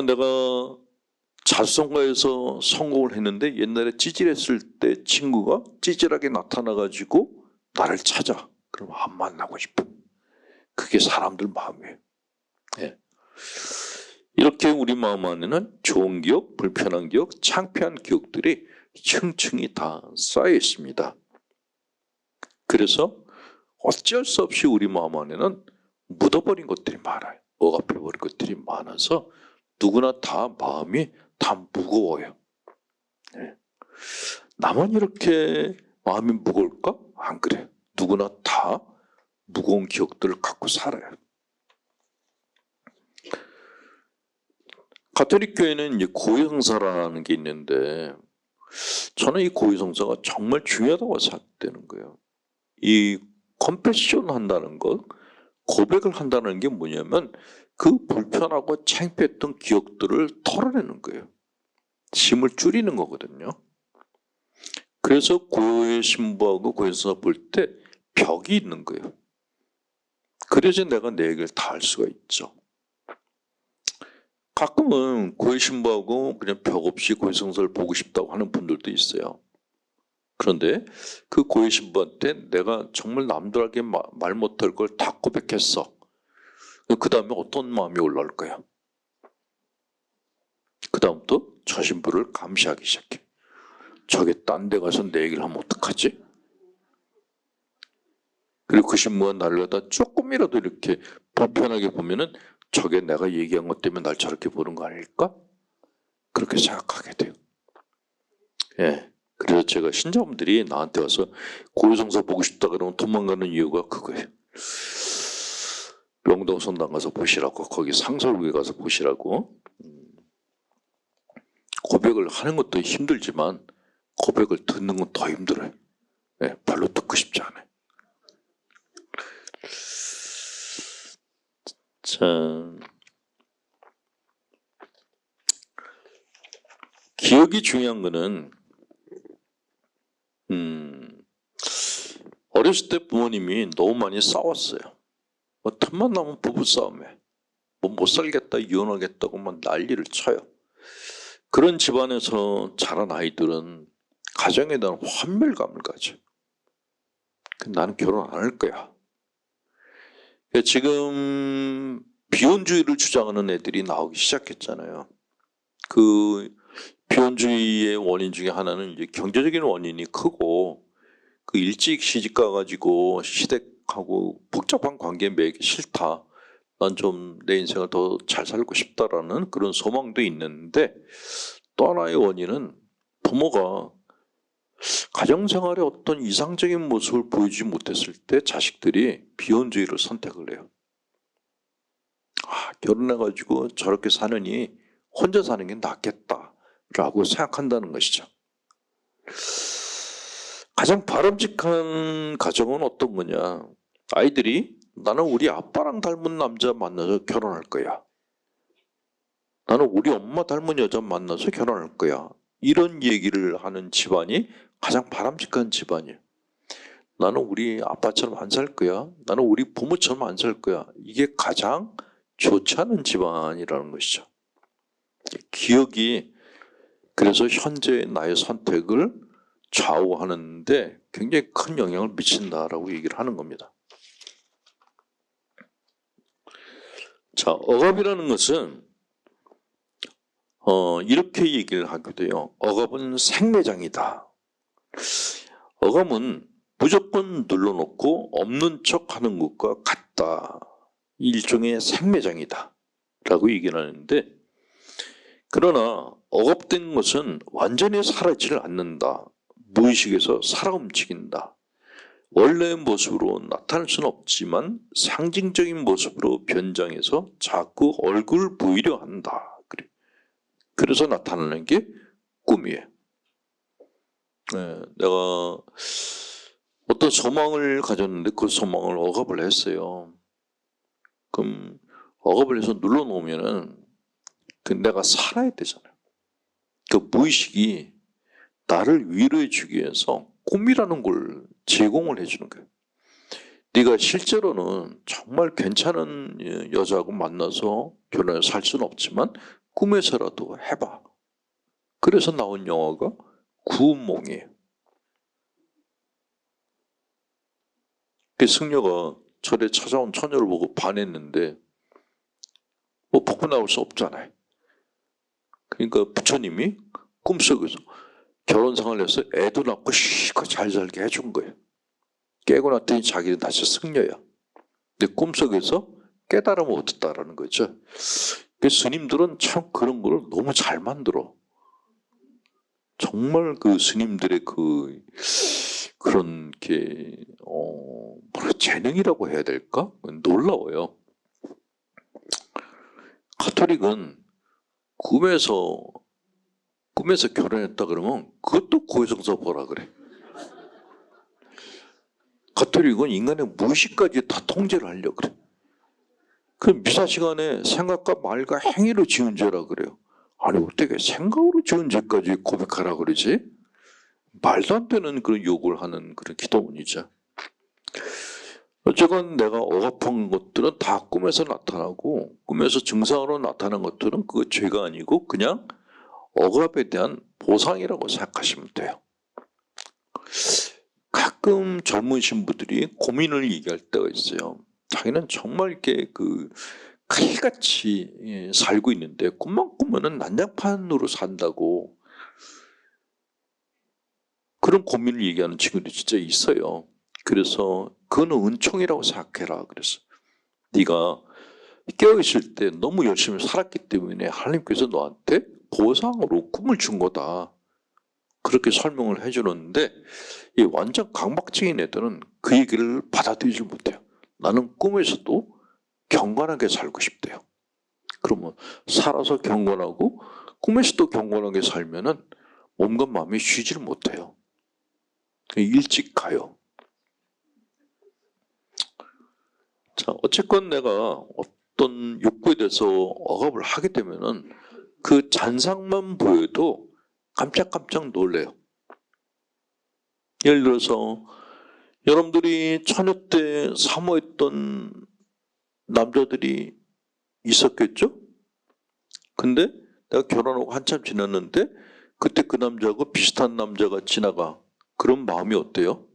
내가 자수성가에서 성공을 했는데 옛날에 찌질했을 때 친구가 찌질하게 나타나가지고 나를 찾아. 그럼 안 만나고 싶어. 그게 사람들 마음이에요. 네. 이렇게 우리 마음 안에는 좋은 기억, 불편한 기억, 창피한 기억들이 층층이 다 쌓여 있습니다. 그래서 어쩔 수 없이 우리 마음 안에는 묻어버린 것들이 많아요. 억압해버린 것들이 많아서 누구나 다 마음이 다 무거워요. 네. 나만 이렇게 마음이 무거울까? 안 그래요. 누구나 다 무거운 기억들을 갖고 살아요. 가톨릭 교회는 이제 고해성사라는 게 있는데 저는 이 고해성사가 정말 중요하다고 생각되는 거예요. 이 컨페션 한다는 것, 고백을 한다는 게 뭐냐면 그 불편하고 창피했던 기억들을 털어내는 거예요. 짐을 줄이는 거거든요. 그래서 고해 신부하고 고해성사 볼 때 벽이 있는 거예요. 그래서 내가 내 얘기를 다 할 수가 있죠. 가끔은 고해 신부하고 그냥 벽 없이 고해성사를 보고 싶다고 하는 분들도 있어요. 그런데 그 고해 신부한테 내가 정말 남들에게 말 못할 걸 다 고백했어. 그 다음에 어떤 마음이 올라올까요? 그 다음부터 저 신부를 감시하기 시작해. 저게 딴 데 가서 내 얘기를 하면 어떡하지? 그리고 그 신부가 나를 갖다 조금이라도 이렇게 불편하게 보면은 저게 내가 얘기한 것 때문에 날 저렇게 보는 거 아닐까? 그렇게 생각하게 돼요. 예. 그래서 제가 신자분들이 나한테 와서 고해성사 보고 싶다 그러면 도망가는 이유가 그거예요. 명동 성당 가서 보시라고, 거기 상설구에 가서 보시라고. 고백을 하는 것도 힘들지만 고백을 듣는 건 더 힘들어요. 예, 별로 듣고 싶지 않아요. 자, 기억이 중요한 거는 어렸을 때 부모님이 너무 많이 싸웠어요. 뭐 틈만 나면 부부싸움에 뭐 못 살겠다 이혼하겠다고 막 난리를 쳐요. 그런 집안에서 자란 아이들은 가정에 대한 환멸감을 가져. 나는 결혼 안 할 거야. 지금 비혼주의를 주장하는 애들이 나오기 시작했잖아요. 그 비혼주의의 원인 중에 하나는 이제 경제적인 원인이 크고, 그 일찍 시집 가가지고 시댁하고 복잡한 관계에 매이기 싫다. 난 좀 내 인생을 더 잘 살고 싶다라는 그런 소망도 있는데, 또 하나의 원인은 부모가 가정생활에 어떤 이상적인 모습을 보여주지 못했을 때 자식들이 비혼주의를 선택을 해요. 결혼해가지고 저렇게 사느니 혼자 사는 게 낫겠다라고 생각한다는 것이죠. 가장 바람직한 가정은 어떤 거냐? 아이들이 나는 우리 아빠랑 닮은 남자 만나서 결혼할 거야. 나는 우리 엄마 닮은 여자 만나서 결혼할 거야. 이런 얘기를 하는 집안이 가장 바람직한 집안이에요. 나는 우리 아빠처럼 안 살 거야. 나는 우리 부모처럼 안 살 거야. 이게 가장 좋지 않은 집안이라는 것이죠. 기억이 그래서 현재 나의 선택을 좌우하는데 굉장히 큰 영향을 미친다라고 얘기를 하는 겁니다. 자, 억압이라는 것은 이렇게 얘기를 하기도 해요. 억압은 생매장이다. 억압은 무조건 눌러놓고 없는 척하는 것과 같다. 일종의 생매장이다 라고 얘기를 하는데, 그러나 억압된 것은 완전히 사라지질 않는다. 무의식에서 살아 움직인다. 원래의 모습으로 나타날 수는 없지만 상징적인 모습으로 변장해서 자꾸 얼굴을 보이려 한다. 그래서 나타나는 게 꿈이에요. 내가 어떤 소망을 가졌는데 그 소망을 억압을 했어요. 그럼 억압을 해서 눌러놓으면은 내가 살아야 되잖아요. 그 무의식이 나를 위로해 주기 위해서 꿈이라는 걸 제공을 해주는 거예요. 네가 실제로는 정말 괜찮은 여자하고 만나서 결혼해서 살 수는 없지만 꿈에서라도 해봐. 그래서 나온 영화가 구운몽이에요. 그 승려가 절에 찾아온 처녀를 보고 반했는데 뭐 벗고 나올 수 없잖아요. 그러니까 부처님이 꿈속에서 결혼 생활을 해서 애도 낳고 시고 잘 살게 해준 거예요. 깨고 났더니 자기는 다시 승려야. 근데 꿈속에서 깨달음을 얻었다라는 거죠. 그 스님들은 참 그런 걸 너무 잘 만들어. 정말 그 스님들의 그런 게 재능이라고 해야 될까? 놀라워요. 가톨릭은 꿈에서 결혼했다 그러면 그것도 고해성사 보라 그래. 가톨릭은 인간의 무의식까지 다 통제를 하려고 그래. 그 미사 시간에 생각과 말과 행위로 지은 죄라 그래요. 아니 어떻게 생각으로 지은 죄까지 고백하라 그러지? 말도 안 되는 그런 요구를 하는 그런 기도문이죠. 어쨌건 내가 억압한 것들은 다 꿈에서 나타나고, 꿈에서 증상으로 나타난 것들은 그거 죄가 아니고 그냥 억압에 대한 보상이라고 생각하시면 돼요. 가끔 젊은 신부들이 고민을 얘기할 때가 있어요. 자기는 정말 이렇게 칼같이 살고 있는데 꿈만 꾸면은 난장판으로 산다고, 그런 고민을 얘기하는 친구들이 진짜 있어요. 그래서 그거는 은총이라고 생각해라. 그래서 네가 깨어있을 때 너무 열심히 살았기 때문에 하나님께서 너한테 보상으로 꿈을 준 거다. 그렇게 설명을 해주는데, 이 완전 강박적인 애들은 그 얘기를 받아들이지 못해요. 나는 꿈에서도 경건하게 살고 싶대요. 그러면 살아서 경건하고 꿈에서도 경건하게 살면은 몸과 마음이 쉬지를 못해요. 일찍 가요. 자, 어쨌건 내가 어떤 욕구에 대해서 억압을 하게 되면은 그 잔상만 보여도 깜짝깜짝 놀래요. 예를 들어서 여러분들이 처녀 때 사모했던 남자들이 있었겠죠? 근데 내가 결혼하고 한참 지났는데 그때 그 남자하고 비슷한 남자가 지나가. 그런 마음이 어때요?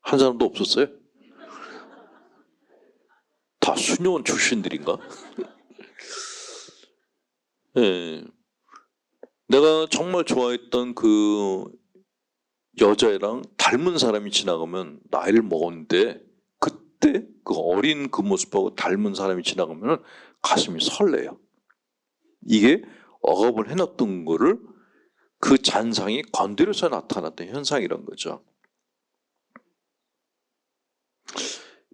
한 사람도 없었어요? 다 수녀원 출신들인가? 네. 내가 정말 좋아했던 그 여자애랑 닮은 사람이 지나가면 나이를 먹었는데 그때 그 어린 그 모습하고 닮은 사람이 지나가면 가슴이 설레요. 이게 억압을 해놨던 거를 그 잔상이 건드려서 나타났던 현상이란 거죠.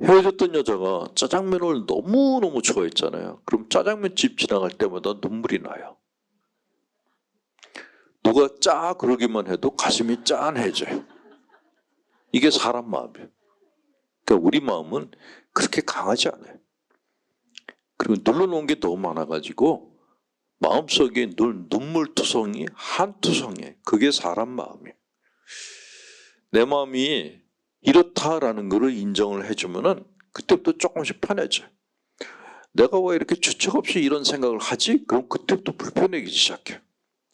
헤어졌던 여자가 짜장면을 너무너무 좋아했잖아요. 그럼 짜장면 집 지나갈 때마다 눈물이 나요. 누가 짜 그러기만 해도 가슴이 짠해져요. 이게 사람 마음이에요. 그러니까 우리 마음은 그렇게 강하지 않아요. 그리고 눌러놓은 게 너무 많아가지고 마음속에 늘 눈물투성이 한투성이에요. 그게 사람 마음이에요. 내 마음이 이렇다라는 것을 인정을 해주면은 그때부터 조금씩 편해져요. 내가 왜 이렇게 주책 없이 이런 생각을 하지? 그럼 그때부터 불편해지기 시작해요.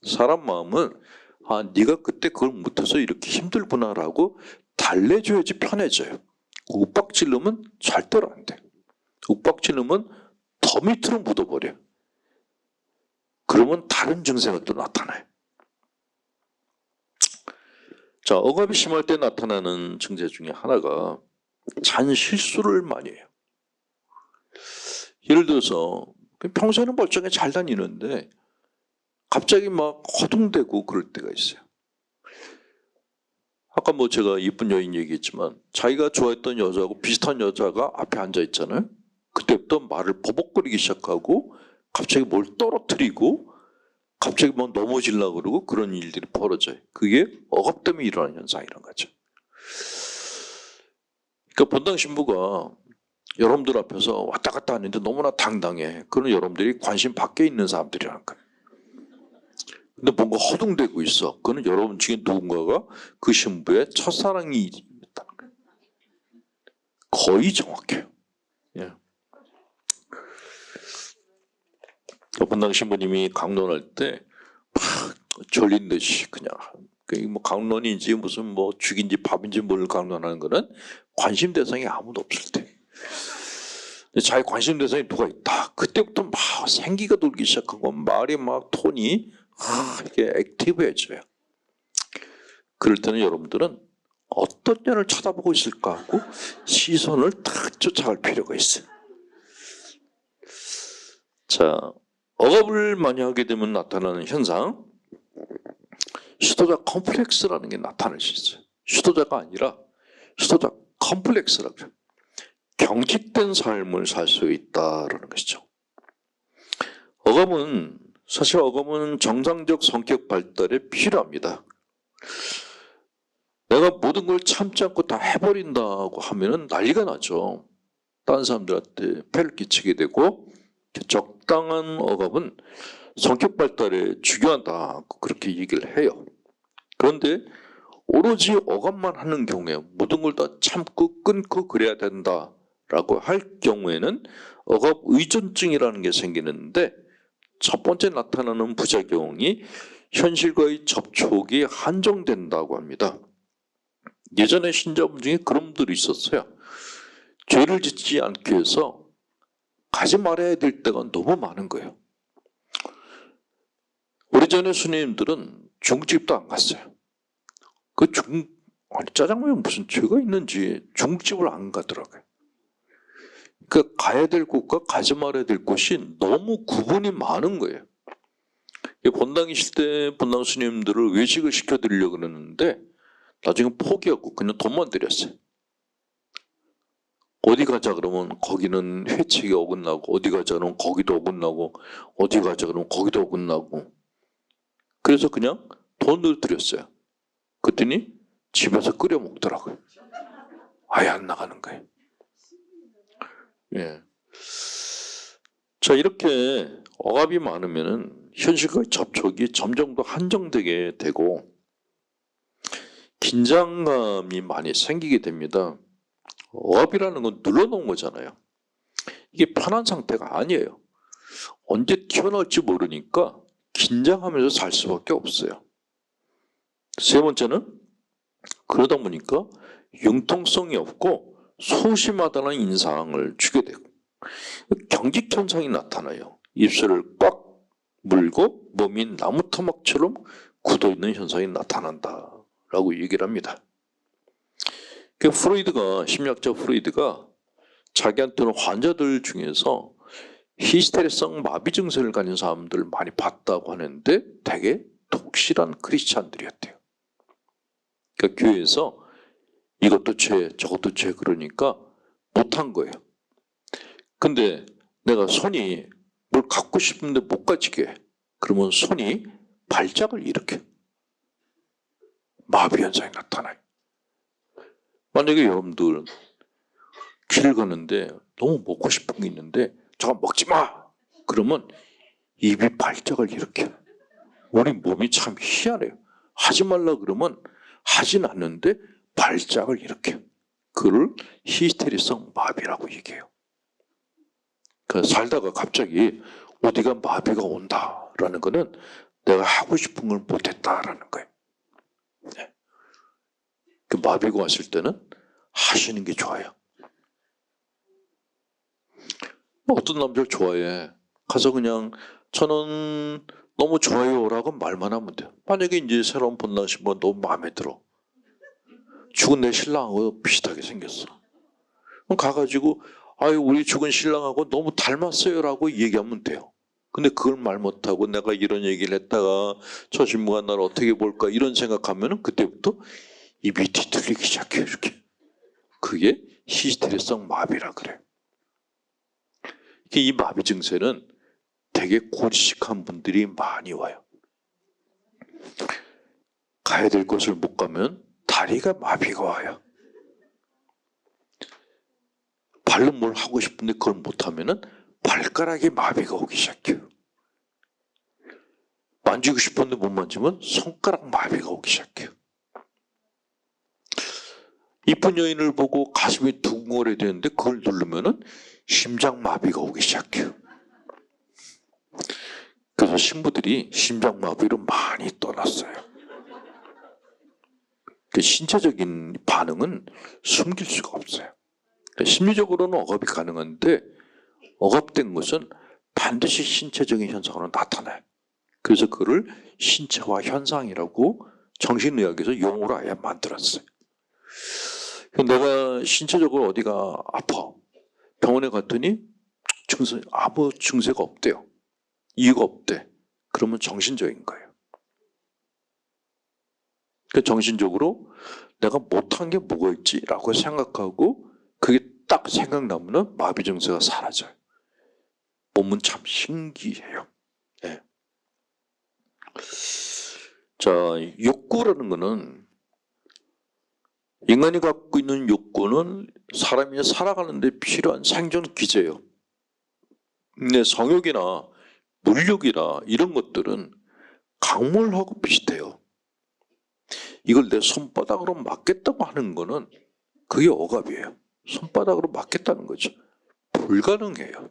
사람 마음은 네가 그때 그걸 못해서 이렇게 힘들구나라고 달래줘야지 편해져요. 윽박지르면 절대로 안 돼. 윽박지르면 더 밑으로 묻어버려요. 그러면 다른 증세가 또 나타나요. 자, 억압이 심할 때 나타나는 증세 중에 하나가 잔 실수를 많이 해요. 예를 들어서 평소에는 멀쩡히 잘 다니는데 갑자기 막 허둥대고 그럴 때가 있어요. 아까 제가 이쁜 여인 얘기했지만 자기가 좋아했던 여자하고 비슷한 여자가 앞에 앉아 있잖아요. 그때부터 말을 버벅거리기 시작하고 갑자기 뭘 떨어뜨리고 갑자기 막 넘어지려고 그러고 그런 일들이 벌어져요. 그게 억압 때문에 일어나는 현상이란 거죠. 그러니까 본당 신부가 여러분들 앞에서 왔다 갔다 하는데 너무나 당당해. 그런 여러분들이 관심 밖에 있는 사람들이라는 거예요. 근데 뭔가 허둥대고 있어. 그거는 여러분 중에 누군가가 그 신부의 첫사랑이 있다는 거예요. 거의 정확해요. 예. 본당 신부님이 강론할 때 막 졸린 듯이 그냥 뭐 강론인지 무슨 뭐 죽인지 밥인지 뭘 강론하는 거는 관심 대상이 아무도 없을 때. 자기 관심 대상이 누가 있다. 그때부터 막 생기가 돌기 시작하고 말이 막 톤이 이게 액티브해져요. 그럴 때는 여러분들은 어떤 년을 쳐다보고 있을까 하고 시선을 딱 쫓아갈 필요가 있어요. 자, 억압을 많이 하게 되면 나타나는 현상, 수도자 컴플렉스라는 게 나타날 수 있어요. 수도자가 아니라 수도자 컴플렉스라고 해요. 경직된 삶을 살 수 있다라는 것이죠. 사실 억압은 정상적 성격 발달에 필요합니다. 내가 모든 걸 참지 않고 다 해버린다고 하면은 난리가 나죠. 다른 사람들한테 폐를 끼치게 되고, 적당한 억압은 성격 발달에 중요하다고 그렇게 얘기를 해요. 그런데 오로지 억압만 하는 경우에 모든 걸 다 참고 끊고 그래야 된다라고 할 경우에는 억압 의존증이라는 게 생기는데, 첫 번째 나타나는 부작용이 현실과의 접촉이 한정된다고 합니다. 예전에 신자분 중에 그런 분들이 있었어요. 죄를 짓지 않기 위해서 가지 말아야 될 때가 너무 많은 거예요. 오래전에 스님들은 중국집도 안 갔어요. 짜장면에 무슨 죄가 있는지 중국집을 안 가더라고요. 그러니까 가야 될 곳과 가지 말아야 될 곳이 너무 구분이 많은 거예요. 본당이실 때 본당 스님들을 외식을 시켜드리려고 그러는데 나중에 포기하고 그냥 돈만 드렸어요. 어디 가자 그러면 거기는 회칙이 어긋나고, 어디 가자 그러면 거기도 어긋나고, 어디 가자 그러면 거기도 어긋나고. 그래서 그냥 돈을 드렸어요. 그랬더니 집에서 끓여 먹더라고요. 아예 안 나가는 거예요. 예. 자, 이렇게 억압이 많으면은 현실과의 접촉이 점점 더 한정되게 되고 긴장감이 많이 생기게 됩니다. 억압이라는 건 눌러놓은 거잖아요. 이게 편한 상태가 아니에요. 언제 튀어나올지 모르니까 긴장하면서 살 수밖에 없어요. 세 번째는 그러다 보니까 융통성이 없고 소심하다는 인상을 주게 되고 경직 현상이 나타나요. 입술을 꽉 물고 몸이 나무 토막처럼 굳어있는 현상이 나타난다라고 얘기를 합니다. 프로이드가, 심리학자 프로이드가 자기한테는 환자들 중에서 히스테리성 마비 증세를 가진 사람들을 많이 봤다고 하는데 되게 독실한 크리스찬들이었대요. 그러니까 교회에서 이것도 죄, 저것도 죄 그러니까 못한 거예요. 근데 내가 손이 뭘 갖고 싶은데 못 가지게 해. 그러면 손이 발작을 일으켜. 마비 현상이 나타나요. 만약에 여러분들 길 가는데 너무 먹고 싶은 게 있는데 잠깐 먹지 마! 그러면 입이 발작을 일으켜. 우리 몸이 참 희한해요. 하지 말라 그러면 하진 않는데 발작을 일으켜. 그걸 히스테리성 마비라고 얘기해요. 살다가 갑자기 어디가 마비가 온다라는 거는 내가 하고 싶은 걸 못했다라는 거예요. 네. 그 마비가 왔을 때는 하시는 게 좋아요. 어떤 남자를 좋아해. 가서 그냥 저는 너무 좋아요라고 말만 하면 돼요. 만약에 이제 새로운 본나시면 너무 마음에 들어. 죽은 내 신랑하고 비슷하게 생겼어. 그럼 가가지고 아유 우리 죽은 신랑하고 너무 닮았어요라고 얘기하면 돼요. 근데 그걸 말 못하고 내가 이런 얘기를 했다가 저 신부가 나를 어떻게 볼까 이런 생각하면은 그때부터 입이 뒤틀리기 시작해요. 이렇게. 그게 히스테리성 마비라 그래요. 이 마비 증세는 되게 고지식한 분들이 많이 와요. 가야 될 곳을 못 가면 다리가 마비가 와요. 발로 뭘 하고 싶은데 그걸 못하면은 발가락에 마비가 오기 시작해요. 만지고 싶은데 못 만지면 손가락 마비가 오기 시작해요. 이쁜 여인을 보고 가슴이 두근거려야 되는데 그걸 누르면은 심장 마비가 오기 시작해요. 그래서 신부들이 심장 마비로 많이 떠났어요. 그 신체적인 반응은 숨길 수가 없어요. 심리적으로는 억압이 가능한데 억압된 것은 반드시 신체적인 현상으로 나타나요. 그래서 그를 신체화 현상이라고 정신의학에서 용어로 아예 만들었어요. 내가 신체적으로 어디가 아파. 병원에 갔더니 아무 증세가 없대요. 이유가 없대. 그러면 정신적인 거예요. 그러니까 정신적으로 내가 못한 게 뭐가 있지라고 생각하고 그게 딱 생각나면 마비 증세가 사라져요. 몸은 참 신기해요. 네. 자, 욕구라는 거는 인간이 갖고 있는 욕구는 사람이 살아가는 데 필요한 생존 기제예요. 근데 성욕이나 물욕이나 이런 것들은 강물하고 비슷해요. 이걸 내 손바닥으로 막겠다고 하는 거는 그게 억압이에요. 손바닥으로 막겠다는 거죠. 불가능해요.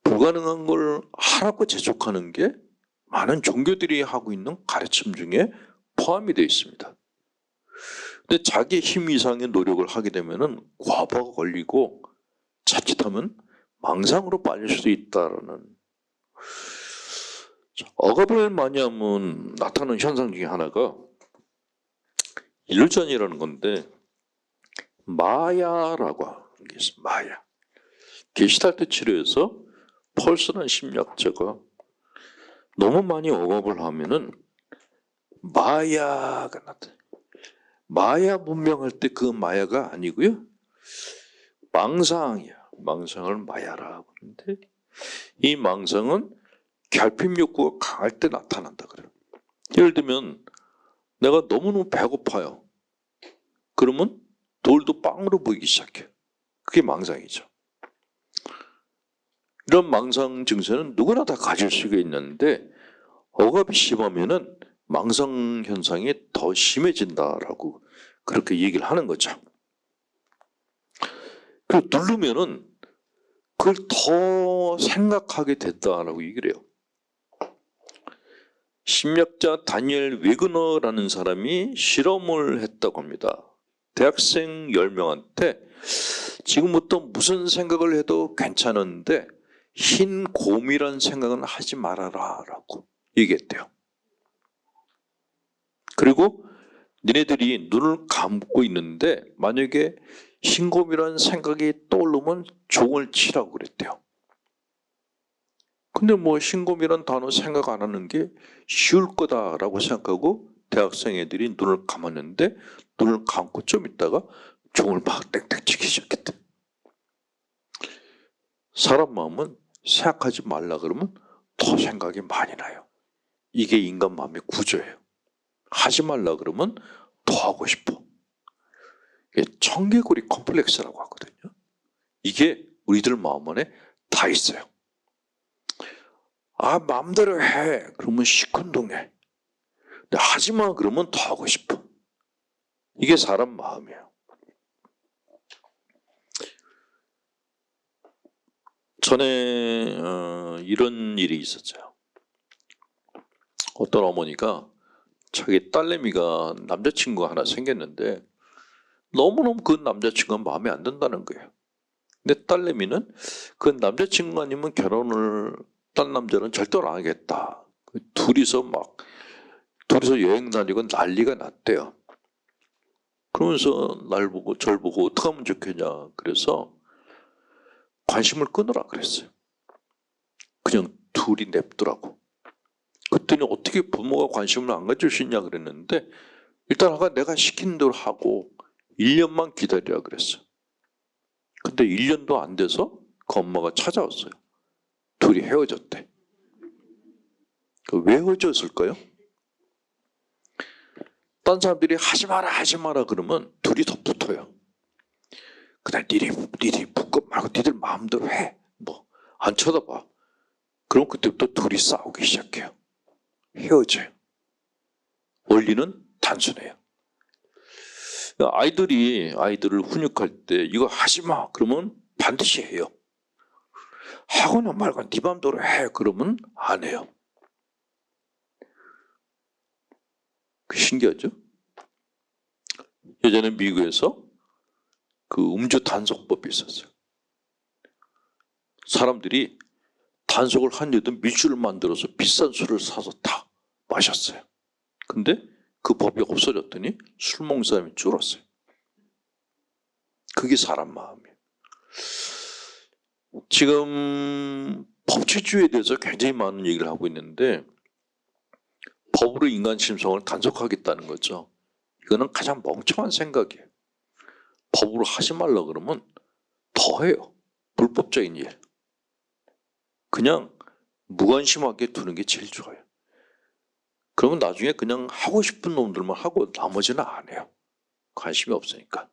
불가능한 걸 하라고 재촉하는 게 많은 종교들이 하고 있는 가르침 중에 포함이 되어 있습니다. 근데 자기 힘 이상의 노력을 하게 되면은 과부하가 걸리고 자칫하면 망상으로 빠질 수도 있다라는. 억압을 많이 하면 나타나는 현상 중에 하나가 일전이라는 건데 마야라고 하는 게 있어요. 마야. 게슈탈트 치료에서 펄스라는 심리학자가 너무 많이 억압을 하면은 마야가 나타나요. 마야 문명할 때 그 마야가 아니고요. 망상이야. 망상을 마야라고 하는데 이 망상은 결핍 욕구가 강할 때 나타난다 그래요. 예를 들면 내가 너무너무 배고파요. 그러면 돌도 빵으로 보이기 시작해요. 그게 망상이죠. 이런 망상 증세는 누구나 다 가질 수가 있는데 억압이 심하면은 망상 현상이 더 심해진다라고 그렇게 얘기를 하는 거죠. 그 누르면은 그걸 더 생각하게 됐다라고 얘기를 해요. 심리학자 다니엘 웨그너라는 사람이 실험을 했다고 합니다. 대학생 10명한테 지금부터 무슨 생각을 해도 괜찮은데 흰 곰이란 생각은 하지 말아라 라고 얘기했대요. 그리고 니네들이 눈을 감고 있는데 만약에 흰 곰이란 생각이 떠오르면 종을 치라고 그랬대요. 근데 뭐 흰 곰이란 단어 생각 안 하는 게 쉬울 거다라고 생각하고 대학생 애들이 눈을 감았는데 눈을 감고 좀 있다가 종을 막 땡땡 치기 시작했대. 사람 마음은 생각하지 말라 그러면 더 생각이 많이 나요. 이게 인간 마음의 구조예요. 하지 말라 그러면 더 하고 싶어. 이게 청개구리 컴플렉스라고 하거든요. 이게 우리들 마음 안에 다 있어요. 아, 마음대로 해. 그러면 시큰둥해. 근데 하지 마. 그러면 더 하고 싶어. 이게 사람 마음이에요. 전에 이런 일이 있었죠. 어떤 어머니가 자기 딸내미가 남자친구가 하나 생겼는데 너무너무 그 남자친구가 마음에 안 든다는 거예요. 근데 딸내미는 그 남자친구 아니면 결혼을 딴 남자는 절대로 안 하겠다. 둘이서 여행 다니고 난리가 났대요. 그러면서 날 보고 절 보고 어떻게 하면 좋겠냐. 그래서 관심을 끊으라 그랬어요. 그냥 둘이 냅두라고. 그랬더니 어떻게 부모가 관심을 안 가질 수 있냐 그랬는데 일단 내가 시킨 대로 하고 1년만 기다리라 그랬어요. 근데 1년도 안 돼서 그 엄마가 찾아왔어요. 둘이 헤어졌대. 왜 헤어졌을까요? 딴 사람들이 하지 마라 그러면 둘이 더 붙어요. 그냥 니들이 붙고 말고 니들 마음대로 해. 뭐 안 쳐다봐. 그럼 그때부터 둘이 싸우기 시작해요. 헤어져요. 원리는 단순해요. 아이들을 훈육할 때 이거 하지 마 그러면 반드시 해요. 하거나 말거나 네 맘대로 해 그러면 안 해요. 신기하죠? 예전에 미국에서 그 음주 단속법이 있었어요. 사람들이 단속을 하는데도 밀주를 만들어서 비싼 술을 사서 다 마셨어요. 근데 그 법이 없어졌더니 술 먹는 사람이 줄었어요. 그게 사람 마음이에요. 지금 법치주의에 대해서 굉장히 많은 얘기를 하고 있는데 법으로 인간 심성을 단속하겠다는 거죠. 이거는 가장 멍청한 생각이에요. 법으로 하지 말라 그러면 더 해요. 불법적인 일. 그냥 무관심하게 두는 게 제일 좋아요. 그러면 나중에 그냥 하고 싶은 놈들만 하고 나머지는 안 해요. 관심이 없으니까.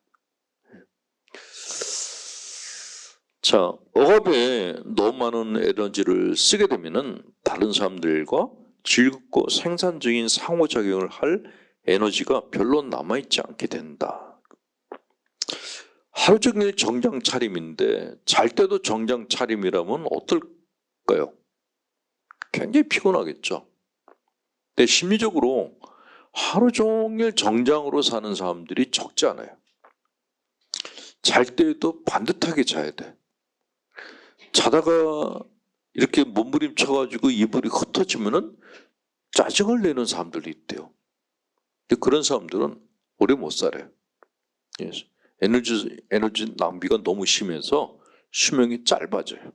자, 억압에 너무 많은 에너지를 쓰게 되면은 다른 사람들과 즐겁고 생산적인 상호작용을 할 에너지가 별로 남아있지 않게 된다. 하루 종일 정장 차림인데 잘 때도 정장 차림이라면 어떨까요? 굉장히 피곤하겠죠. 근데 심리적으로 하루 종일 정장으로 사는 사람들이 적지 않아요. 잘 때도 반듯하게 자야 돼. 자다가 이렇게 몸부림쳐가지고 이불이 흩어지면은 짜증을 내는 사람들도 있대요. 근데 그런 사람들은 오래 못 살아요. 에너지 낭비가 너무 심해서 수명이 짧아져요.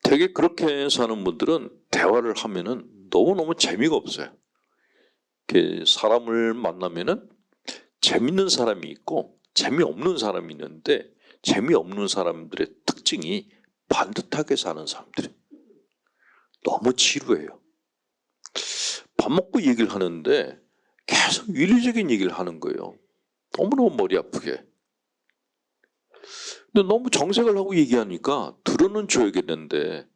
되게 그렇게 사는 분들은 대화를 하면은 너무너무 재미가 없어요. 사람을 만나면은 재밌는 사람이 있고 재미없는 사람이 있는데 재미없는 사람들의 특징이 반듯하게 사는 사람들이에요. 너무 지루해요. 밥 먹고 얘기를 하는데 계속 윤리적인 얘기를 하는 거예요. 너무너무 머리 아프게. 근데 너무 정색을 하고 얘기하니까 들어는 줘야겠는데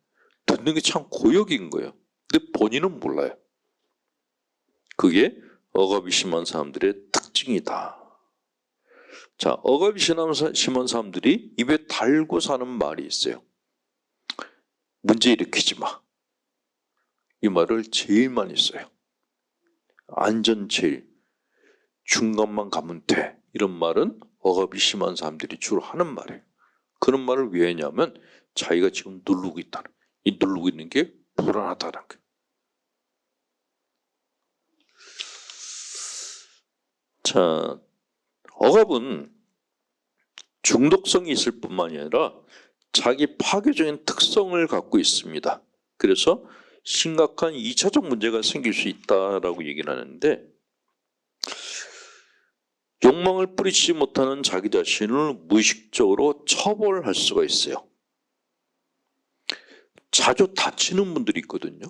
듣는 게 참 고역인 거예요. 근데 본인은 몰라요. 그게 억압이 심한 사람들의 특징이다. 자, 억압이 심한 사람들이 입에 달고 사는 말이 있어요. 문제 일으키지 마. 이 말을 제일 많이 써요. 안전 제일, 중간만 가면 돼. 이런 말은 억압이 심한 사람들이 주로 하는 말이에요. 그런 말을 왜 하냐면 자기가 지금 누르고 있다는, 이 누르고 있는 게 불안하다는 거예요. 자, 억압은 중독성이 있을 뿐만이 아니라 자기 파괴적인 특성을 갖고 있습니다. 그래서 심각한 2차적 문제가 생길 수 있다라고 얘기를 하는데, 욕망을 뿌리치지 못하는 자기 자신을 무의식적으로 처벌할 수가 있어요. 자주 다치는 분들이 있거든요.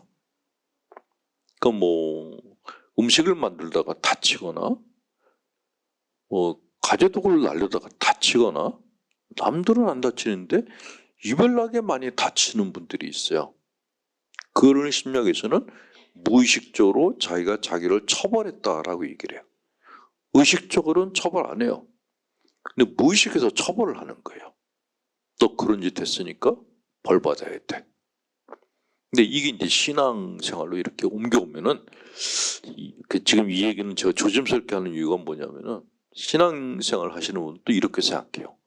그러니까 뭐 음식을 만들다가 다치거나 뭐 가재독을 날려다가 다치거나, 남들은 안 다치는데 유별나게 많이 다치는 분들이 있어요. 그런 심리학에서는 무의식적으로 자기가 자기를 처벌했다라고 얘기를 해요. 의식적으로는 처벌 안 해요. 근데 무의식에서 처벌을 하는 거예요. 또 그런 짓 했으니까 벌 받아야 돼. 근데 이게 이제 신앙생활로 이렇게 옮겨오면은, 지금 이 얘기는 제가 조심스럽게 하는 이유가 뭐냐면은, 신앙생활 하시는 분도 이렇게 생각해요.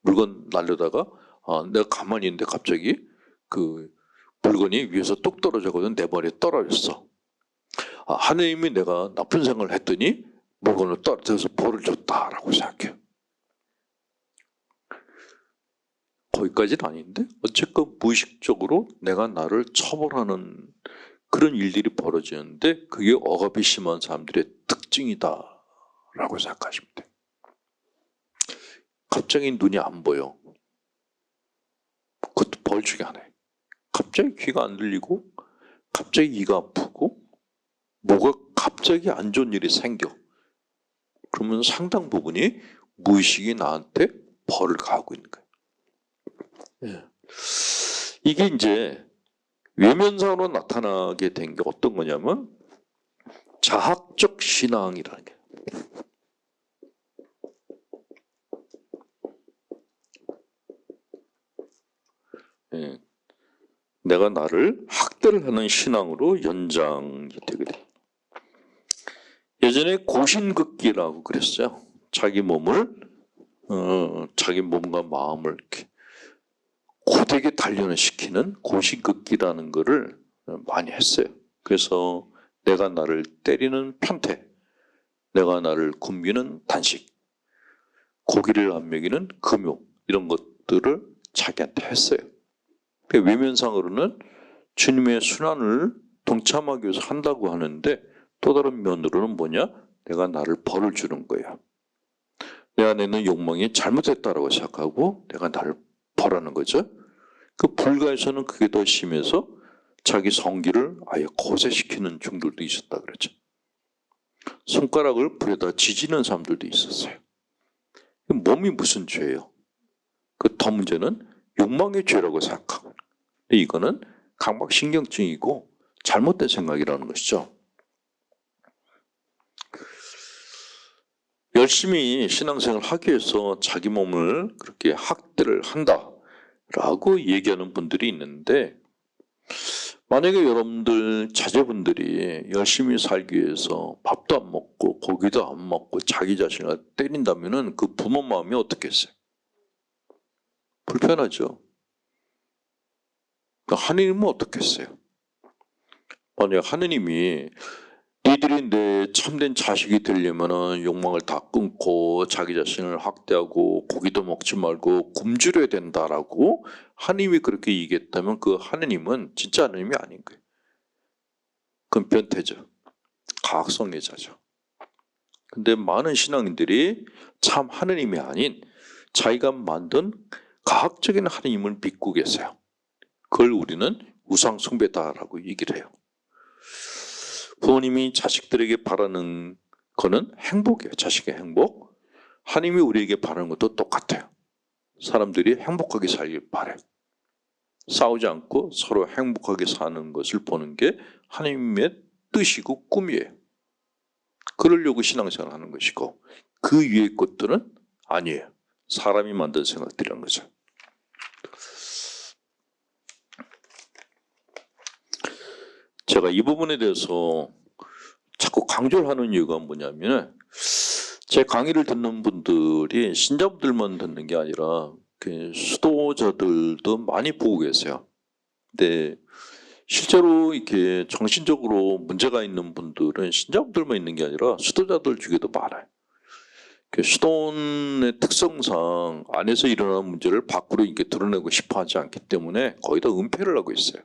물건 날려다가 내가 가만히 있는데 갑자기 그 물건이 위에서 뚝 떨어져거든 내 머리에 떨어졌어. 하나님이 내가 나쁜 생각을 했더니 물건을 떨어져서 벌을 줬다라고 생각해요. 거기까지는 아닌데 어쨌건 무의식적으로 내가 나를 처벌하는 그런 일들이 벌어지는데, 그게 억압이 심한 사람들의 특징이다라고 생각하시면 돼요. 갑자기 눈이 안 보여. 그것도 벌 중에 하나예요. 갑자기 귀가 안 들리고, 갑자기 이가 아프고, 뭐가 갑자기 안 좋은 일이 생겨. 그러면 상당 부분이 무의식이 나한테 벌을 가하고 있는 거예요. 예. 이게 이제 외면상으로 나타나게 된 게 어떤 거냐면 자학적 신앙이라는 게. 예. 내가 나를 학대를 하는 신앙으로 연장이 되게 돼요. 예전에 고신극기라고 그랬어요. 자기 몸을 자기 몸과 마음을 이렇게 고되게 단련시키는 고신극기라는 것을 많이 했어요. 그래서 내가 나를 때리는 편태, 내가 나를 굶기는 단식, 고기를 안 먹이는 금욕, 이런 것들을 자기한테 했어요. 외면상으로는 주님의 순환을 동참하기 위해서 한다고 하는데, 또 다른 면으로는 뭐냐? 내가 나를 벌을 주는 거야. 내 안에 있는 욕망이 잘못했다라고 생각하고 내가 나를 벌하는 거죠. 그 불가에서는 그게 더 심해서 자기 성기를 아예 고세시키는 중들도 있었다 그랬죠. 손가락을 불에다 지지는 사람들도 있었어요. 몸이 무슨 죄예요? 그 더 문제는 욕망의 죄라고 생각하고, 이거는 강박신경증이고 잘못된 생각이라는 것이죠. 열심히 신앙생활을 하기 위해서 자기 몸을 그렇게 학대를 한다라고 얘기하는 분들이 있는데, 만약에 여러분들 자제분들이 열심히 살기 위해서 밥도 안 먹고 고기도 안 먹고 자기 자신을 때린다면은 그 부모 마음이 어떻겠어요? 불편하죠. 하느님은 어떻겠어요? 만약 하느님이 니들이 내 참된 자식이 되려면 욕망을 다 끊고 자기 자신을 학대하고 고기도 먹지 말고 굶주려야 된다라고 하느님이 그렇게 얘기했다면, 그 하느님은 진짜 하느님이 아닌 거예요. 그건 변태죠. 과학성애자죠. 근데 많은 신앙인들이 참 하느님이 아닌 자기가 만든 과학적인 하느님을 믿고 계세요. 그걸 우리는 우상숭배다라고 얘기를 해요. 부모님이 자식들에게 바라는 거는 행복이에요. 자식의 행복. 하나님이 우리에게 바라는 것도 똑같아요. 사람들이 행복하게 살길 바래. 싸우지 않고 서로 행복하게 사는 것을 보는 게 하나님의 뜻이고 꿈이에요. 그러려고 신앙생활을 하는 것이고 그 위의 것들은 아니에요. 사람이 만든 생각들이라는 거죠. 제가 이 부분에 대해서 자꾸 강조를 하는 이유가 뭐냐면 제 강의를 듣는 분들이 신자분들만 듣는 게 아니라 수도자들도 많이 보고 계세요. 근데 실제로 이렇게 정신적으로 문제가 있는 분들은 신자분들만 있는 게 아니라 수도자들 중에도 많아요. 수도원의 특성상 안에서 일어나는 문제를 밖으로 이렇게 드러내고 싶어 하지 않기 때문에 거의 다 은폐를 하고 있어요.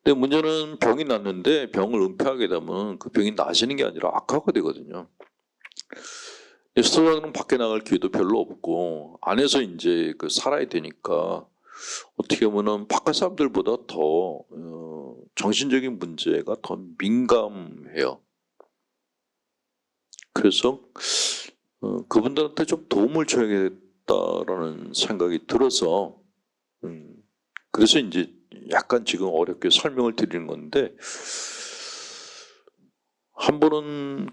근데 문제는 병이 났는데 병을 은폐하게 되면 그 병이 나아지는 게 아니라 악화가 되거든요. 수도자들은 밖에 나갈 기회도 별로 없고 안에서 이제 살아야 되니까 어떻게 보면 바깥 사람들보다 더 정신적인 문제가 더 민감해요. 그래서 그분들한테 좀 도움을 줘야겠다라는 생각이 들어서 그래서 이제 약간 지금 어렵게 설명을 드리는 건데 한 번은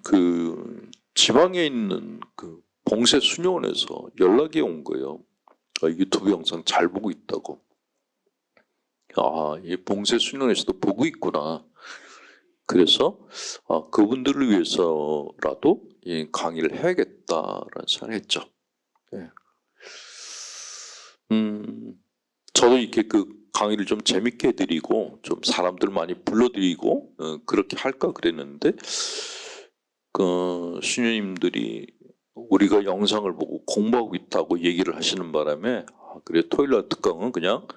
지방에 있는 봉쇄 수녀원에서 연락이 온 거예요. 유튜브 영상 잘 보고 있다고. 이 봉쇄 수녀원에서도 보고 있구나. 그래서 그분들을 위해서라도 이 강의를 해야겠다라는 생각을 했죠. 네. 저도 이렇게 강의를 좀 재밌게 해드리고 좀 사람들 많이 불러드리고 그렇게 할까 그랬는데 수녀님들이 우리가 영상을 보고 공부하고 있다고 얘기를 하시는 바람에 그래 토요일날 특강은 그냥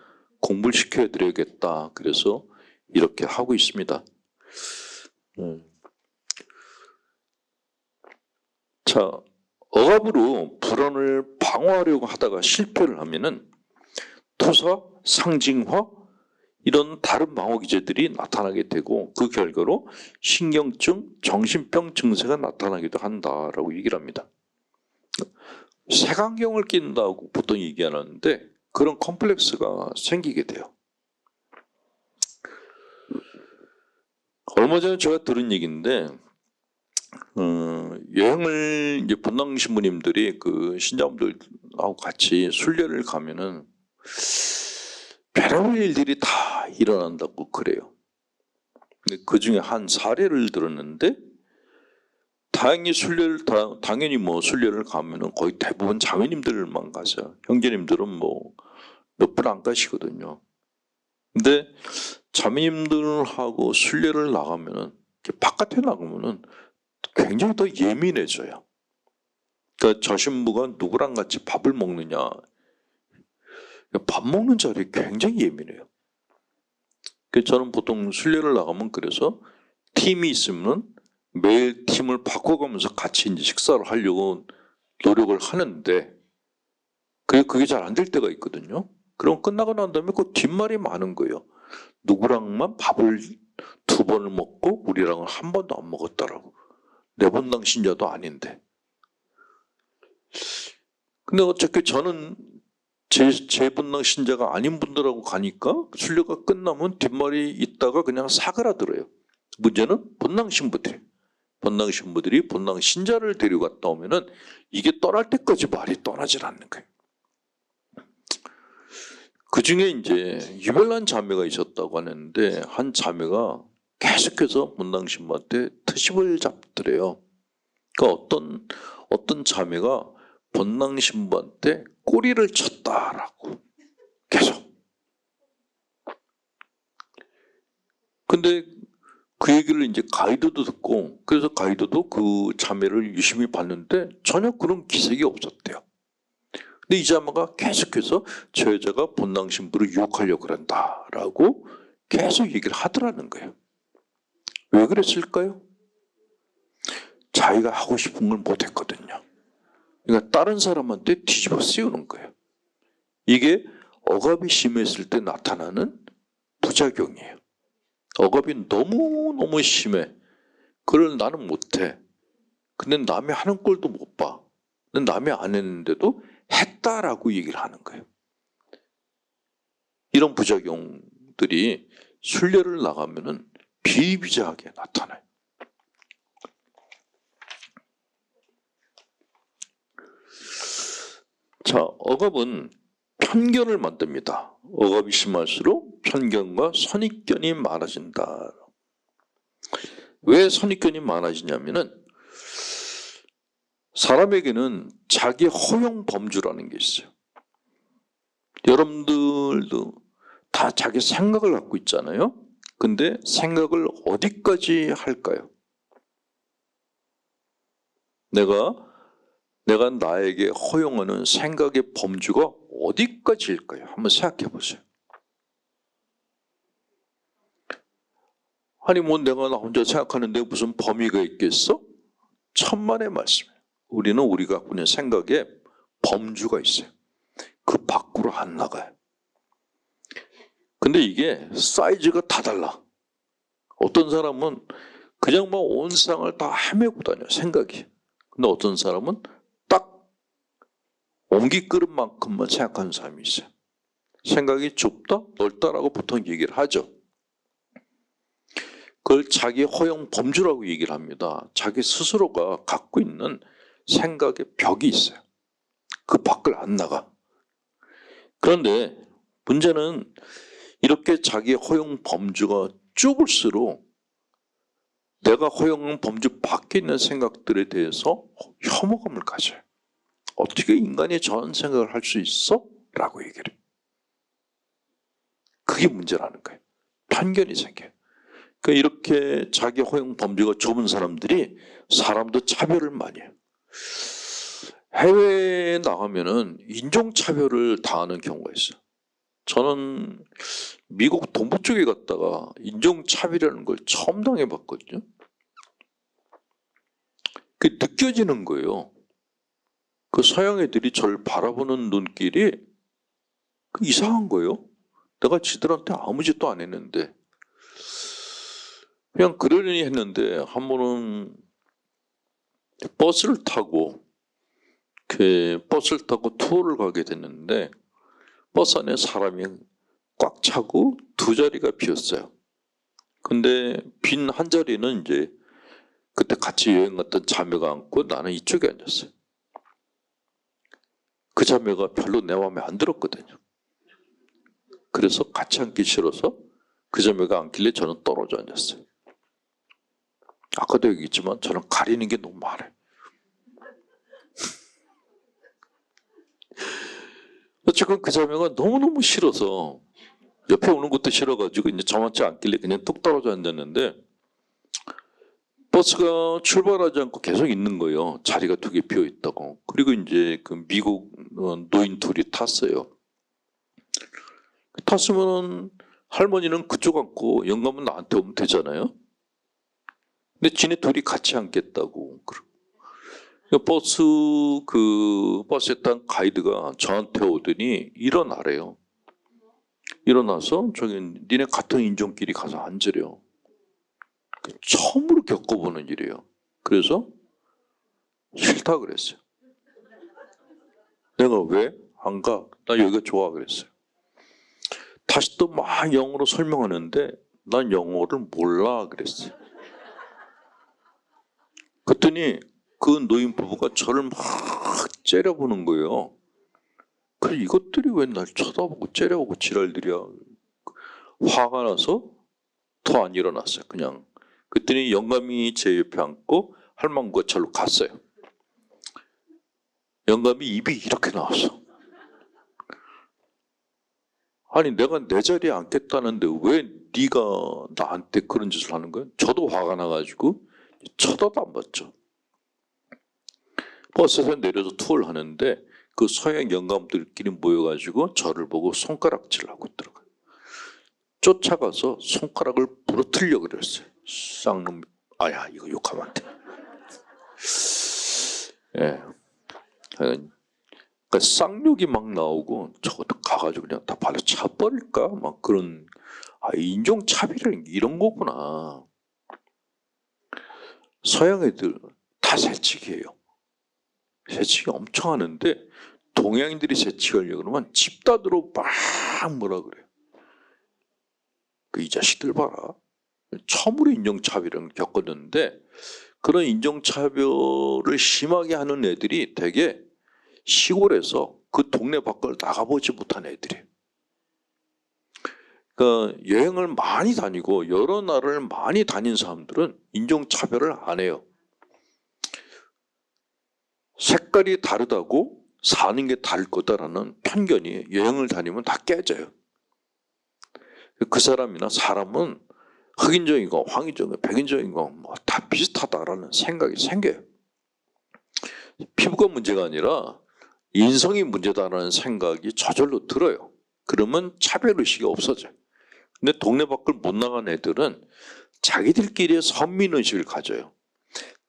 공부를 시켜드려야겠다. 그래서 이렇게 하고 있습니다. 자, 억압으로 불안을 방어하려고 하다가 실패를 하면은 투사, 상징화 이런 다른 방어 기제들이 나타나게 되고 그 결과로 신경증, 정신병 증세가 나타나기도 한다라고 얘기를 합니다. 색안경을 낀다고 보통 얘기하는데 그런 컴플렉스가 생기게 돼요. 얼마 전에 제가 들은 얘기인데 여행을 이제 본당 신부님들이 신자분들하고 같이 순례를 가면은 별의별 일들이 다 일어난다고 그래요. 근데 그 중에 한 사례를 들었는데 당연히 순례를 가면은 거의 대부분 자매님들만 가죠. 형제님들은 몇 분 안 가시거든요. 근데 자매님들하고 순례를 나가면은 바깥에 나가면은 굉장히 더 예민해져요. 그러니까 저 신부가 누구랑 같이 밥을 먹느냐, 밥 먹는 자리에 굉장히 예민해요. 그래서 저는 보통 순례를 나가면 그래서 팀이 있으면 매일 팀을 바꿔가면서 같이 이제 식사를 하려고 노력을 하는데 그게 잘 안 될 때가 있거든요. 그럼 끝나고 난 다음에 그 뒷말이 많은 거예요. 누구랑만 밥을 2번을 먹고 우리랑은 한 번도 안 먹었다라고. 내 본당 신자도 아닌데. 근데 어차피 저는 제 본당 신자가 아닌 분들하고 가니까 순례가 끝나면 뒷말이 있다가 그냥 사그라들어요. 문제는 본당 신부들이 본당 신자를 데려갔다 오면은 이게 떠날 때까지 말이 떠나질 않는 거예요. 그 중에 이제 유별난 자매가 있었다고 하는데 한 자매가 계속해서 본당 신부한테 트집을 잡더래요. 그러니까 어떤 자매가 본당 신부한테 꼬리를 쳤다라고 계속. 근데 그 얘기를 이제 가이드도 듣고 그래서 가이드도 그 자매를 유심히 봤는데 전혀 그런 기색이 없었대요. 근데 이 자매가 계속해서 저 여자가 본당 신부를 유혹하려고 그런다라고 계속 얘기를 하더라는 거예요. 왜 그랬을까요? 자기가 하고 싶은 걸 못했거든요. 그러니까 다른 사람한테 뒤집어 씌우는 거예요. 이게 억압이 심했을 때 나타나는 부작용이에요. 억압이 너무너무 심해. 그걸 나는 못해. 근데 남이 하는 꼴도 못 봐. 근데 남이 안 했는데도 했다라고 얘기를 하는 거예요. 이런 부작용들이 순례를 나가면은 비일비재하게 나타나요. 자, 억압은 편견을 만듭니다. 억압이 심할수록 편견과 선입견이 많아진다. 왜 선입견이 많아지냐면은 사람에게는 자기 허용 범주라는 게 있어요. 여러분들도 다 자기 생각을 갖고 있잖아요. 근데 생각을 어디까지 할까요? 내가 나에게 허용하는 생각의 범주가 어디까지일까요? 한번 생각해 보세요. 아니 뭐 내가 나 혼자 생각하는데 무슨 범위가 있겠어? 천만의 말씀이에요. 우리는 우리가 갖고 있는 생각에 범주가 있어요. 그 밖으로 안 나가요. 근데 이게 사이즈가 다 달라. 어떤 사람은 그냥 막 온 세상을 다 헤매고 다녀, 생각이. 근데 어떤 사람은 딱 옹기끌음만큼만 생각하는 사람이 있어요. 생각이 좁다, 넓다라고 보통 얘기를 하죠. 그걸 자기 허용 범주라고 얘기를 합니다. 자기 스스로가 갖고 있는 생각의 벽이 있어요. 그 밖을 안 나가. 그런데 문제는 이렇게 자기 허용 범주가 좁을수록 내가 허용한 범주 밖에 있는 생각들에 대해서 혐오감을 가져요. 어떻게 인간이 저런 생각을 할 수 있어? 라고 얘기를 해요. 그게 문제라는 거예요. 편견이 생겨요. 그러니까 이렇게 자기 허용 범주가 좁은 사람들이 사람도 차별을 많이 해요. 해외에 나가면은 인종차별을 당하는 경우가 있어요. 저는 미국 동부 쪽에 갔다가 인종차별이라는 걸 처음 당해봤거든요. 그게 느껴지는 거예요. 그 서양 애들이 저를 바라보는 눈길이 이상한 거예요. 내가 지들한테 아무 짓도 안 했는데 그냥 그러려니 했는데 한 번은 버스를 타고 투어를 가게 됐는데 버스 안에 사람이 꽉 차고 두 자리가 비었어요. 근데 빈 한 자리는 이제 그때 같이 여행 갔던 자매가 앉고 나는 이쪽에 앉았어요. 그 자매가 별로 내 마음에 안 들었거든요. 그래서 같이 앉기 싫어서 그 자매가 앉길래 저는 떨어져 앉았어요. 아까도 얘기했지만 저는 가리는 게 너무 많아요. 어쨌건 그 자매가 너무너무 싫어서 옆에 오는 것도 싫어가지고 이제 저만치 앉길래 그냥 뚝 떨어져 앉았는데 버스가 출발하지 않고 계속 있는 거예요. 자리가 두 개 비어 있다고. 그리고 이제 그 미국 노인 둘이 탔어요. 탔으면 할머니는 그쪽 앉고 영감은 나한테 오면 되잖아요. 근데 지네 둘이 같이 앉겠다고. 버스에 탄 가이드가 저한테 오더니 일어나래요. 일어나서 저기 니네 같은 인종끼리 가서 앉으래요. 처음으로 겪어보는 일이에요. 그래서 싫다 그랬어요. 내가 왜? 안 가. 나 여기가 좋아 그랬어요. 다시 또 막 영어로 설명하는데 난 영어를 몰라 그랬어요. 그랬더니 그 노인 부부가 저를 막 째려보는 거예요. 그래 이것들이 왜 날 쳐다보고 째려보고 지랄들이야. 화가 나서 더 안 일어났어요. 그냥. 그랬더니 영감이 제 옆에 앉고 할망구가 절로 갔어요. 영감이 입이 이렇게 나왔어. 아니 내가 내 자리에 앉겠다는데 왜 네가 나한테 그런 짓을 하는 거야? 저도 화가 나가지고 쳐다도 안 봤죠. 버스에서 내려서 투어를 하는데 그 서양 영감들끼리 모여가지고 저를 보고 손가락질을 하고 있더라고요. 쫓아가서 손가락을 부러뜨리려고 그랬어요. 쌍놈, 아야 이거 욕하면 안 돼. 예. 그러니까 쌍욕이 막 나오고 저것도 가가지고 그냥 다 발로 차버릴까 막 그런 인종 차별이라는 게 이런 거구나. 서양 애들 다 새치기예요. 새치기 엄청 하는데 동양인들이 재치하려고 그러면 집단으로 막 뭐라 그래요. 그 이 자식들 봐라. 처음으로 인종차별을 겪었는데 그런 인종차별을 심하게 하는 애들이 되게 시골에서 그 동네 밖을 나가보지 못한 애들이에요. 그러니까 여행을 많이 다니고 여러 나라를 많이 다닌 사람들은 인종차별을 안 해요. 색깔이 다르다고 사는 게 다를 거다라는 편견이 여행을 다니면 다 깨져요. 그 사람이나 사람은 흑인종이고 황인종이고 백인종이고 뭐 다 비슷하다라는 생각이 생겨요. 피부가 문제가 아니라 인성이 문제다라는 생각이 저절로 들어요. 그러면 차별의식이 없어져요. 근데 동네 밖을 못 나간 애들은 자기들끼리의 선민의식을 가져요.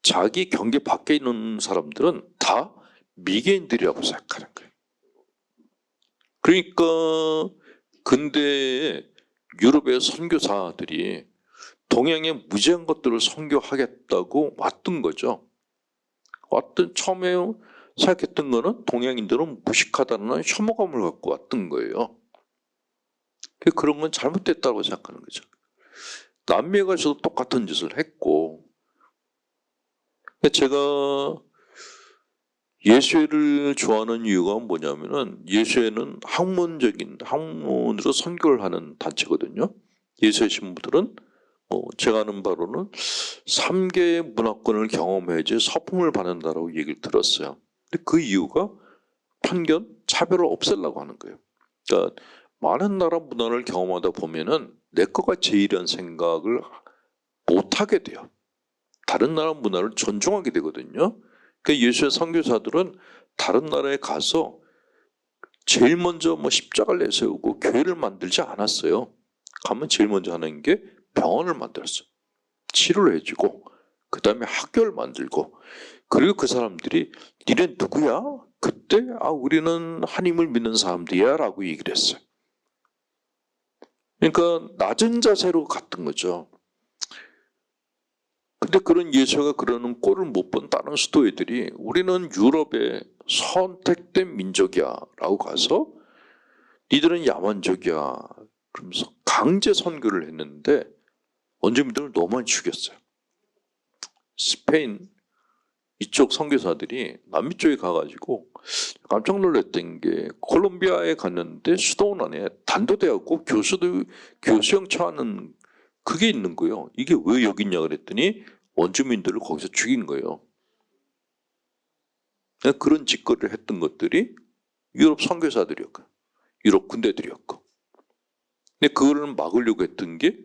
자기 경계 밖에 있는 사람들은 다 미개인들이라고 생각하는 거예요. 그러니까 근대에 유럽의 선교사들이 동양의 무지한 것들을 선교하겠다고 왔던 거죠. 처음에 생각했던 거는 동양인들은 무식하다는 혐오감을 갖고 왔던 거예요. 그런 건 잘못됐다고 생각하는 거죠. 남미에 가서도 똑같은 짓을 했고, 제가 예수회를 좋아하는 이유가 뭐냐면은 예수회는 학문으로 선교를 하는 단체거든요. 예수회 신부들은 제가 아는 바로는 3개의 문화권을 경험해야지 서품을 받는다라고 얘기를 들었어요. 근데 그 이유가 편견, 차별을 없애려고 하는 거예요. 그러니까 많은 나라 문화를 경험하다 보면은 내 거가 제일이라는 생각을 못하게 돼요. 다른 나라 문화를 존중하게 되거든요. 그러니까 예수의 선교사들은 다른 나라에 가서 제일 먼저 십자가를 내세우고 교회를 만들지 않았어요. 가면 제일 먼저 하는 게 병원을 만들었어요. 치료를 해주고 그 다음에 학교를 만들고, 그리고 그 사람들이 니네 누구야? 그때 우리는 하나님을 믿는 사람들이야 라고 얘기를 했어요. 그러니까 낮은 자세로 갔던 거죠. 근데 그런 예수가 그러는 꼴을 못 본 다른 수도애들이 우리는 유럽의 선택된 민족이야 라고 가서 니들은 야만족이야 그러면서 강제 선교를 했는데 원주민들을 너무 많이 죽였어요. 스페인 이쪽 선교사들이 남미 쪽에 가가지고 깜짝 놀랐던 게 콜롬비아에 갔는데 수도원 안에 단도대하고 교수형 처하는 그게 있는 거예요. 이게 왜 여기 있냐 그랬더니 원주민들을 거기서 죽인 거예요. 그런 짓거리를 했던 것들이 유럽 선교사들이었고 유럽 군대들이었고, 근데 그거를 막으려고 했던 게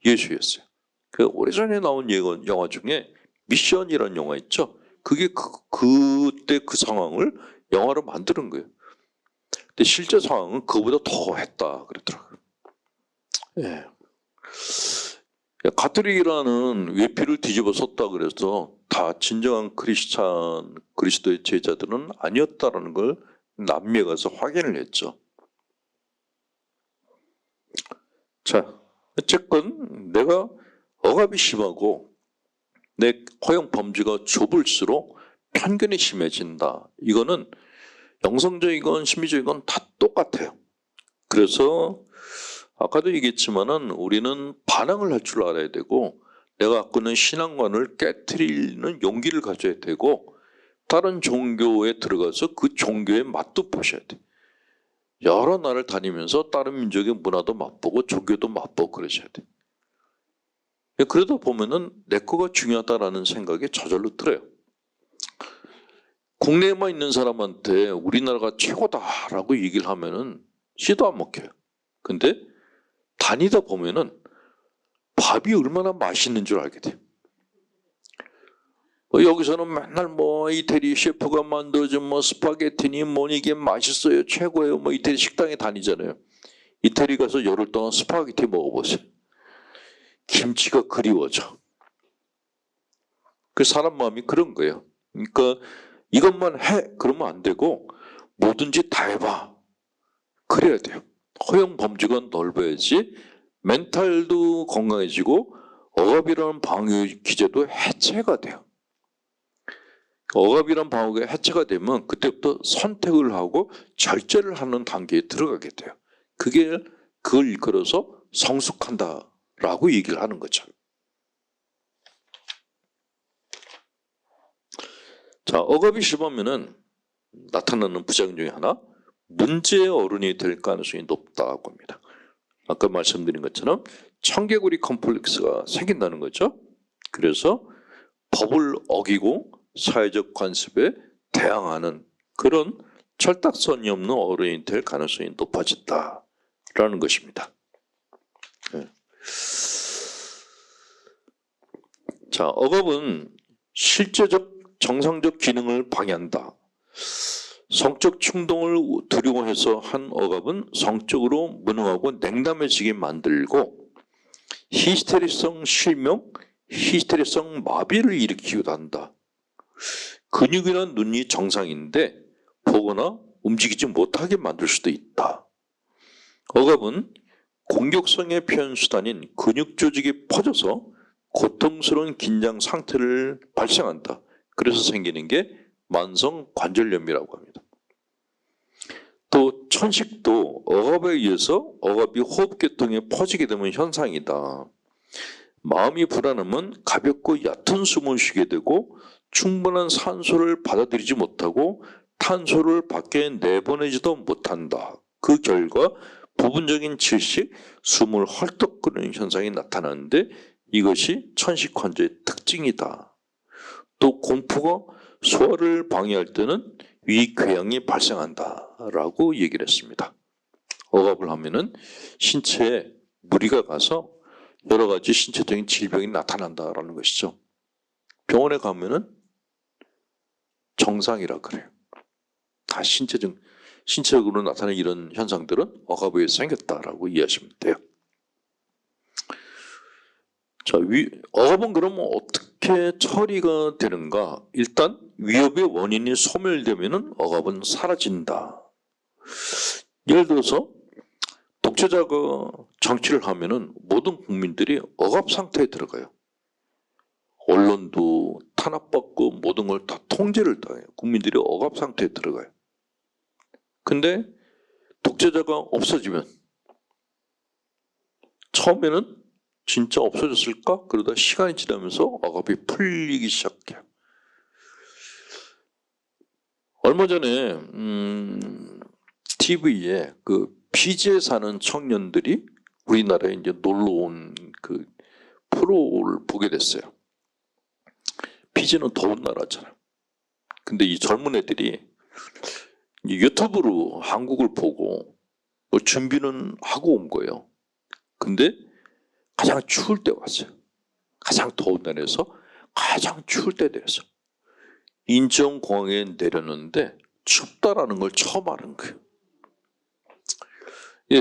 예수였어요. 그 오래전에 나온 영화 중에 미션이라는 영화 있죠. 그게 그때 그 상황을 영화로 만드는 거예요. 근데 실제 상황은 그보다 더 했다 그러더라고요. 예. 가톨릭이라는 외피를 뒤집어 썼다 그래서 다 진정한 그리스도의 제자들은 아니었다라는 걸 남미에 가서 확인을 했죠. 자, 어쨌건 내가 억압이 심하고 내 허용 범주가 좁을수록 편견이 심해진다. 이거는 영성적이건 심리적이건 다 똑같아요. 그래서 아까도 얘기했지만은 우리는 반항을 할 줄 알아야 되고, 내가 갖고 있는 신앙관을 깨트리는 용기를 가져야 되고, 다른 종교에 들어가서 그 종교의 맛도 보셔야 돼. 여러 나라를 다니면서 다른 민족의 문화도 맛보고 종교도 맛보고 그러셔야 돼. 그러다 보면은 내 거가 중요하다라는 생각이 저절로 들어요. 국내에만 있는 사람한테 우리나라가 최고다라고 얘기를 하면은 씨도 안 먹혀요. 근데 다니다 보면은 밥이 얼마나 맛있는 줄 알게 돼요. 여기서는 맨날 이태리 셰프가 만들어준 스파게티니 이게 맛있어요, 최고예요, 이태리 식당에 다니잖아요. 이태리 가서 열흘 동안 스파게티 먹어보세요. 김치가 그리워져. 그 사람 마음이 그런 거예요. 그러니까 이것만 해 그러면 안 되고 뭐든지 다 해봐 그래야 돼요. 허용 범주가 넓어야지 멘탈도 건강해지고 억압이라는 방위 기제도 해체가 돼요. 억압이란 방어가 해체가 되면 그때부터 선택을 하고 절제를 하는 단계에 들어가게 돼요. 그걸 일컬어서 성숙한다라고 얘기를 하는 거죠. 자, 억압이 심하면은 나타나는 부작용 중에 하나, 문제의 어른이 될 가능성이 높다고 합니다. 아까 말씀드린 것처럼 청개구리 컴플렉스가 생긴다는 거죠. 그래서 법을 어기고 사회적 관습에 대항하는 그런 철딱선이 없는 어른이 될 가능성이 높아졌다라는 것입니다. 네. 자, 억압은 실제적 정상적 기능을 방해한다. 성적 충동을 두려워해서 한 억압은 성적으로 무능하고 냉담해지게 만들고 히스테리성 실명, 히스테리성 마비를 일으키기도 한다. 근육이나 눈이 정상인데 보거나 움직이지 못하게 만들 수도 있다. 억압은 공격성의 표현 수단인 근육 조직이 퍼져서 고통스러운 긴장 상태를 발생한다. 그래서 생기는 게 만성 관절염이라고 합니다. 또 천식도 억압에 의해서 억압이 호흡계통에 퍼지게 되는 현상이다. 마음이 불안하면 가볍고 얕은 숨을 쉬게 되고 충분한 산소를 받아들이지 못하고 탄소를 밖에 내보내지도 못한다. 그 결과 부분적인 질식, 숨을 헐떡 끄는 현상이 나타나는데 이것이 천식 환자의 특징이다. 또 공포가 소화를 방해할 때는 위궤양이 발생한다라고 얘기를 했습니다. 억압을 하면은 신체에 무리가 가서 여러 가지 신체적인 질병이 나타난다라는 것이죠. 병원에 가면은 정상이라 그래요. 다 신체적으로 나타나는 이런 현상들은 억압에 의해서 생겼다라고 이해하시면 돼요. 자, 억압은 그러면 어떻게 처리가 되는가? 일단 위협의 원인이 소멸되면은 억압은 사라진다. 예를 들어서 독재자가 정치를 하면은 모든 국민들이 억압 상태에 들어가요. 언론도 탄압받고 모든 걸 다 통제를 당해요. 국민들이 억압 상태에 들어가요. 근데 독재자가 없어지면 처음에는 진짜 없어졌을까? 그러다 시간이 지나면서 억압이 풀리기 시작해요. 얼마 전에 TV에 그 피지에 사는 청년들이 우리나라에 이제 놀러 온 그 프로를 보게 됐어요. 피지는 더운 나라잖아요. 근데 이 젊은 애들이 유튜브로 한국을 보고 뭐 준비는 하고 온 거예요. 근데 가장 추울 때 왔어요. 가장 더운 날에서 가장 추울 때 내렸어요. 인천공항에 내렸는데 춥다라는 걸 처음 아는 거예요.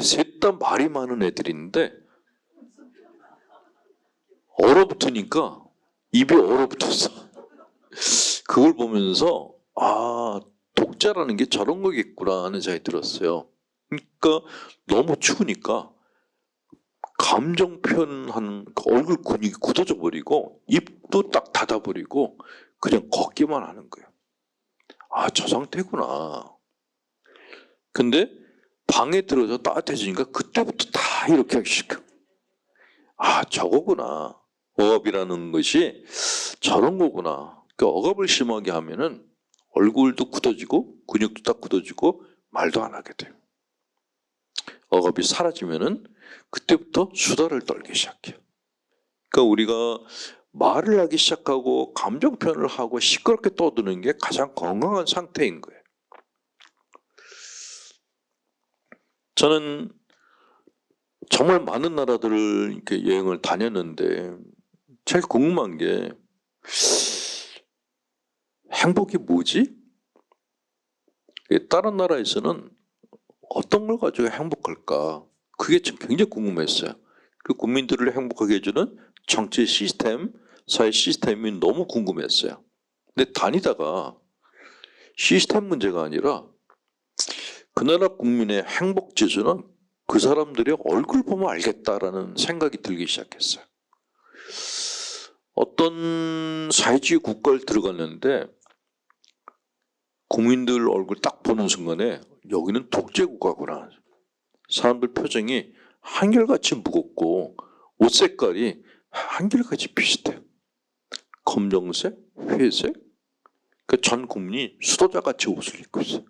셋 다 말이 많은 애들인데 얼어붙으니까 입이 얼어붙었어. 그걸 보면서 독자라는 게 저런 거겠구나 하는 생각이 들었어요. 그러니까 너무 추우니까 감정 표현하는 얼굴 근육이 굳어져 버리고 입도 딱 닫아버리고 그냥 걷기만 하는 거예요. 저 상태구나. 근데 방에 들어서 따뜻해지니까 그때부터 다 이렇게 하기 시작해요. 저거구나. 억압이라는 것이 저런 거구나. 그 억압을 심하게 하면은 얼굴도 굳어지고 근육도 딱 굳어지고 말도 안 하게 돼요. 억압이 사라지면은 그때부터 수다를 떨기 시작해요. 그러니까 우리가 말을 하기 시작하고 감정 표현을 하고 시끄럽게 떠드는 게 가장 건강한 상태인 거예요. 저는 정말 많은 나라들을 이렇게 여행을 다녔는데 제일 궁금한 게 행복이 뭐지? 다른 나라에서는 어떤 걸 가지고 행복할까? 그게 참 굉장히 궁금했어요. 그 국민들을 행복하게 해주는 정치 시스템, 사회 시스템이 너무 궁금했어요. 근데 다니다가 시스템 문제가 아니라 그 나라 국민의 행복 지수는 그 사람들의 얼굴 보면 알겠다라는 생각이 들기 시작했어요. 어떤 사회주의 국가를 들어갔는데 국민들 얼굴 딱 보는 순간에 여기는 독재국가구나. 사람들 표정이 한결같이 무겁고 옷 색깔이 한결같이 비슷해요. 검정색, 회색. 그 전 국민이 수도자같이 옷을 입고 있어요.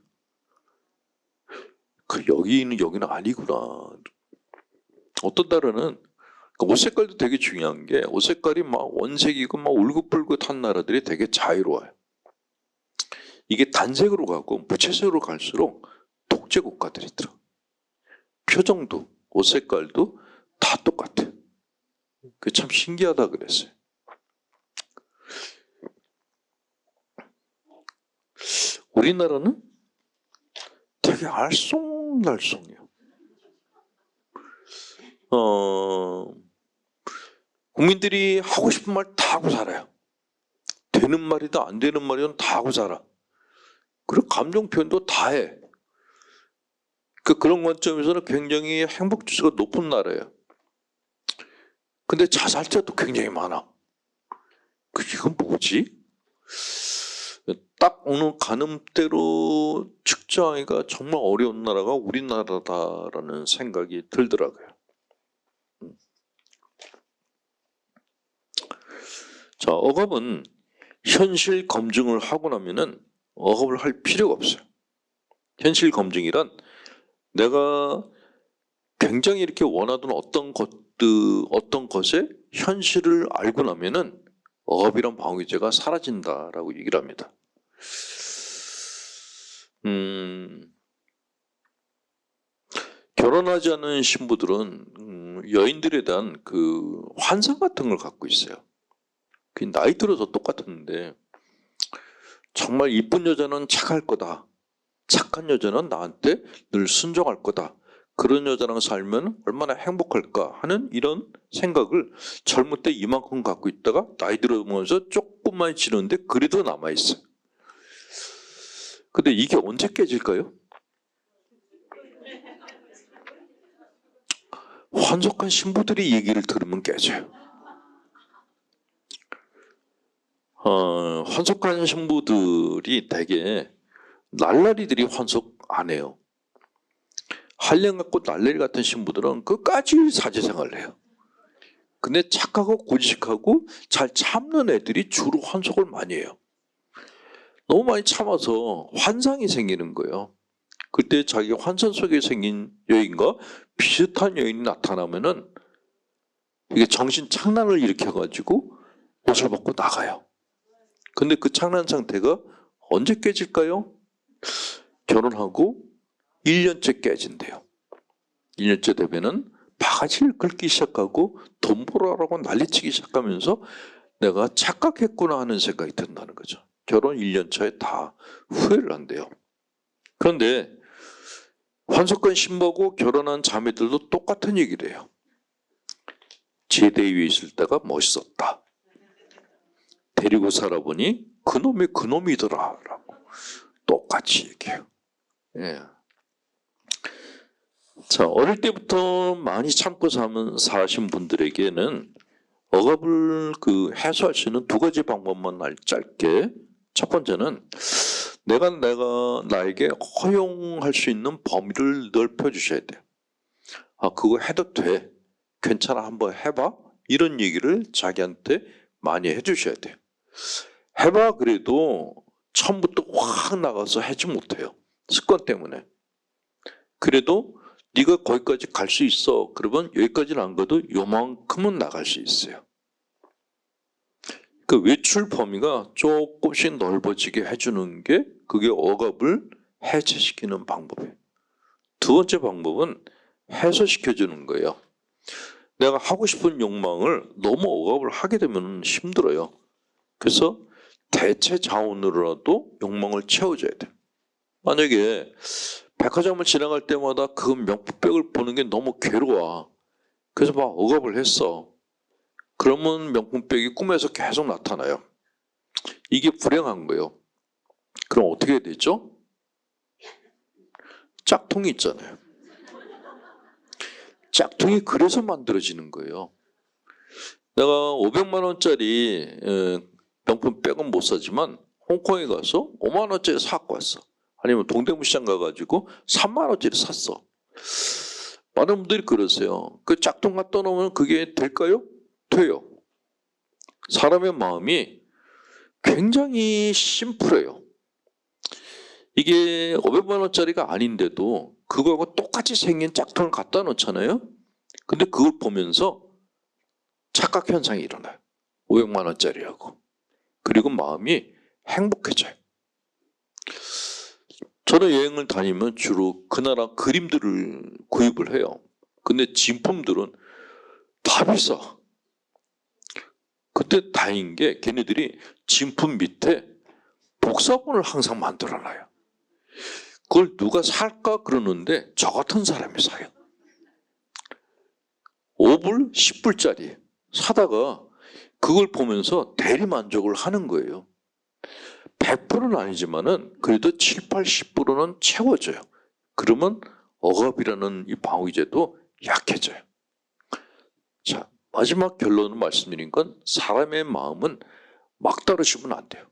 그 여기는 아니구나. 어떤 나라는 옷 색깔도 되게 중요한 게 옷 색깔이 막 원색이고 막 울긋불긋한 나라들이 되게 자유로워요. 이게 단색으로 가고 무채색으로 갈수록 독재 국가들이 들어. 표정도 옷 색깔도 다 똑같아요. 그 참 신기하다 그랬어요. 우리나라는 되게 알쏭달쏭해요. 국민들이 하고 싶은 말 다 하고 살아요. 되는 말이든 안 되는 말이든 다 하고 살아. 그리고 감정 표현도 다 해. 그런 관점에서는 굉장히 행복 지수가 높은 나라예요. 근데 자살자도 굉장히 많아. 이건 뭐지? 딱 어느 가늠대로 측정하기가 정말 어려운 나라가 우리나라다라는 생각이 들더라고요. 자, 억압은 현실 검증을 하고 나면은 억압을 할 필요가 없어요. 현실 검증이란 내가 굉장히 이렇게 원하던 어떤 것의 현실을 알고 나면은 억압이란 방위죄가 사라진다라고 얘기를 합니다. 결혼하지 않은 신부들은 여인들에 대한 그 환상 같은 걸 갖고 있어요. 그 나이 들어서 똑같은데 정말 이쁜 여자는 착할 거다. 착한 여자는 나한테 늘 순종할 거다. 그런 여자랑 살면 얼마나 행복할까 하는 이런 생각을 젊을 때 이만큼 갖고 있다가 나이 들어오면서 조금만 지는데 그래도 남아있어요. 근데 이게 언제 깨질까요? 환속한 신부들이 얘기를 들으면 깨져요. 환속한 신부들이 되게 날라리들이 환속 안 해요. 한량 같고 날라리 같은 신부들은 끝까지 사제생활을 해요. 근데 착하고 고지식하고 잘 참는 애들이 주로 환속을 많이 해요. 너무 많이 참아서 환상이 생기는 거예요. 그때 자기 환상 속에 생긴 여인과 비슷한 여인이 나타나면은 이게 정신 착란을 일으켜가지고 옷을 벗고 나가요. 근데 그 착란 상태가 언제 깨질까요? 결혼하고 1년째 깨진대요. 1년째 되면은 바가지를 긁기 시작하고 돈 벌어라고 난리치기 시작하면서 내가 착각했구나 하는 생각이 든다는 거죠. 결혼 1년 차에 다 후회를 한대요. 그런데 환속한 신부하고 결혼한 자매들도 똑같은 얘기를 해요. 제대 위에 있을 때가 멋있었다. 데리고 살아보니 그놈이 그놈이더라 라고 똑같이 얘기해요. 예. 자, 어릴 때부터 많이 참고 사신 분들에게는 억압을 해소할 수 있는 두 가지 방법만 짧게. 첫 번째는 내가 나에게 허용할 수 있는 범위를 넓혀 주셔야 돼요. 그거 해도 돼. 괜찮아, 한번 해봐. 이런 얘기를 자기한테 많이 해주셔야 돼요. 해봐 그래도 처음부터 확 나가서 하지 못해요. 습관 때문에. 그래도 네가 거기까지 갈 수 있어. 그러면 여기까지는 안 가도 요만큼은 나갈 수 있어요. 그 외출 범위가 조금씩 넓어지게 해주는 게 그게 억압을 해체시키는 방법이에요. 두 번째 방법은 해소시켜주는 거예요. 내가 하고 싶은 욕망을 너무 억압을 하게 되면 힘들어요. 그래서 대체 자원으로라도 욕망을 채워줘야 돼요. 만약에 백화점을 지나갈 때마다 그 명품백을 보는 게 너무 괴로워. 그래서 막 억압을 했어. 그러면 명품백이 꿈에서 계속 나타나요. 이게 불행한 거예요. 그럼 어떻게 되죠? 짝퉁이 있잖아요. 짝퉁이 그래서 만들어지는 거예요. 내가 500만 원짜리 명품백은 못 사지만 홍콩에 가서 5만 원짜리 사갖고 왔어. 아니면 동대문 시장 가가지고 3만 원짜리 샀어. 많은 분들이 그러세요. 그 짝퉁 갖다 놓으면 그게 될까요? 돼요. 사람의 마음이 굉장히 심플해요. 이게 500만 원짜리가 아닌데도 그거하고 똑같이 생긴 짝퉁을 갖다 놓잖아요. 근데 그걸 보면서 착각 현상이 일어나요. 500만 원짜리하고. 그리고 마음이 행복해져요. 저는 여행을 다니면 주로 그 나라 그림들을 구입을 해요. 근데 진품들은 다 비싸. 그때 다행인 게 걔네들이 진품 밑에 복사본을 항상 만들어놔요. 그걸 누가 살까 그러는데 저 같은 사람이 사요. 5불, 10불짜리 사다가 그걸 보면서 대리만족을 하는 거예요. 100%는 아니지만은 그래도 7, 80%는 채워져요. 그러면 억압이라는 이 방어기제도 약해져요. 자, 마지막 결론을 말씀드린 건 사람의 마음은 막 다루시면 안 돼요.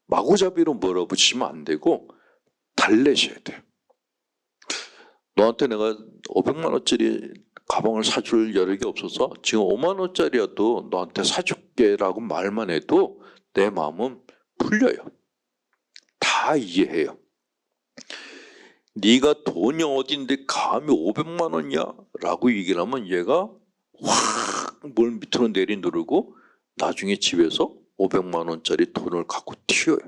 마구잡이로 몰아붙이면 안 되고 달래셔야 돼요. 너한테 내가 500만 원짜리 가방을 사줄 여력이 없어서 지금 5만 원짜리라도 너한테 사줄게라고 말만 해도 내 마음은 풀려요. 다 이해해요. 네가 돈이 어딘데 감히 500만 원이야? 라고 얘기를 하면 얘가 확 뭘 밑으로 내리누르고 나중에 집에서 500만 원짜리 돈을 갖고 튀어요.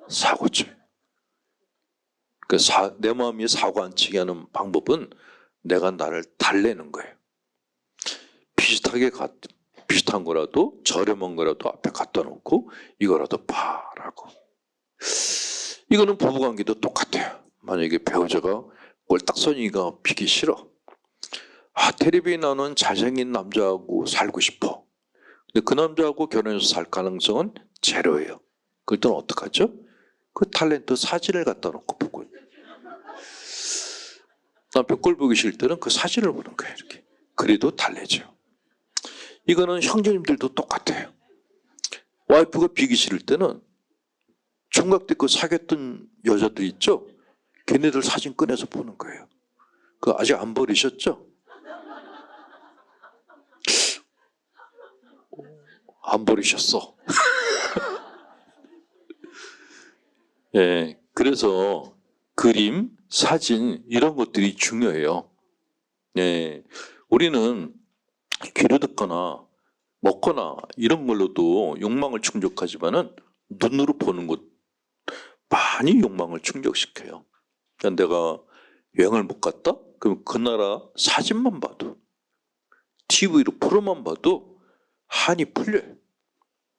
사고쳐요. 내 마음이 사고 안 치게 하는 방법은 내가 나를 달래는 거예요. 비슷한 거라도 저렴한 거라도 앞에 갖다 놓고 이거라도 봐라고. 이거는 부부관계도 똑같아요. 만약에 배우자가 꼴딱서니가 피기 싫어. 텔레비에 나오는 잘생긴 남자하고 살고 싶어. 근데 그 남자하고 결혼해서 살 가능성은 제로예요. 그럴 때는 어떡하죠? 그 탤런트 사진을 갖다 놓고 보고. 남편 꼴 보기 싫을 때는 그 사진을 보는 거예요. 이렇게. 그래도 달래죠. 이거는 형제님들도 똑같아요. 와이프가 비기 싫을 때는 총각 때 그 사귀었던 여자들 있죠? 걔네들 사진 꺼내서 보는 거예요. 그거 아직 안 버리셨죠? 안 버리셨어. 예, 그래서 그림, 사진 이런 것들이 중요해요. 예, 우리는 귀로 듣거나 먹거나 이런 걸로도 욕망을 충족하지만은 눈으로 보는 것 많이 욕망을 충족시켜요. 그러니까 내가 여행을 못 갔다? 그럼 그 나라 사진만 봐도 TV로 프로만 봐도 한이 풀려요.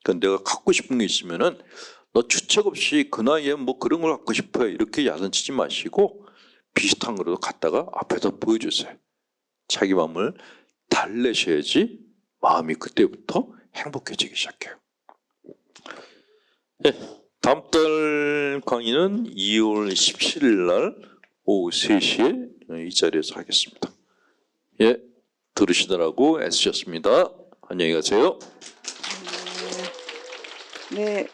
그러니까 내가 갖고 싶은 게 있으면은 너 주책 없이 그 나이에 뭐 그런 걸 갖고 싶어요. 이렇게 야단치지 마시고 비슷한 거라도 갖다가 앞에서 보여주세요. 자기 마음을 달래셔야지 마음이 그때부터 행복해지기 시작해요. 네, 다음 달 강의는 2월 17일 날 오후 3시에 이 자리에서 하겠습니다. 예, 들으시느라고 애쓰셨습니다. 안녕히 가세요. 네.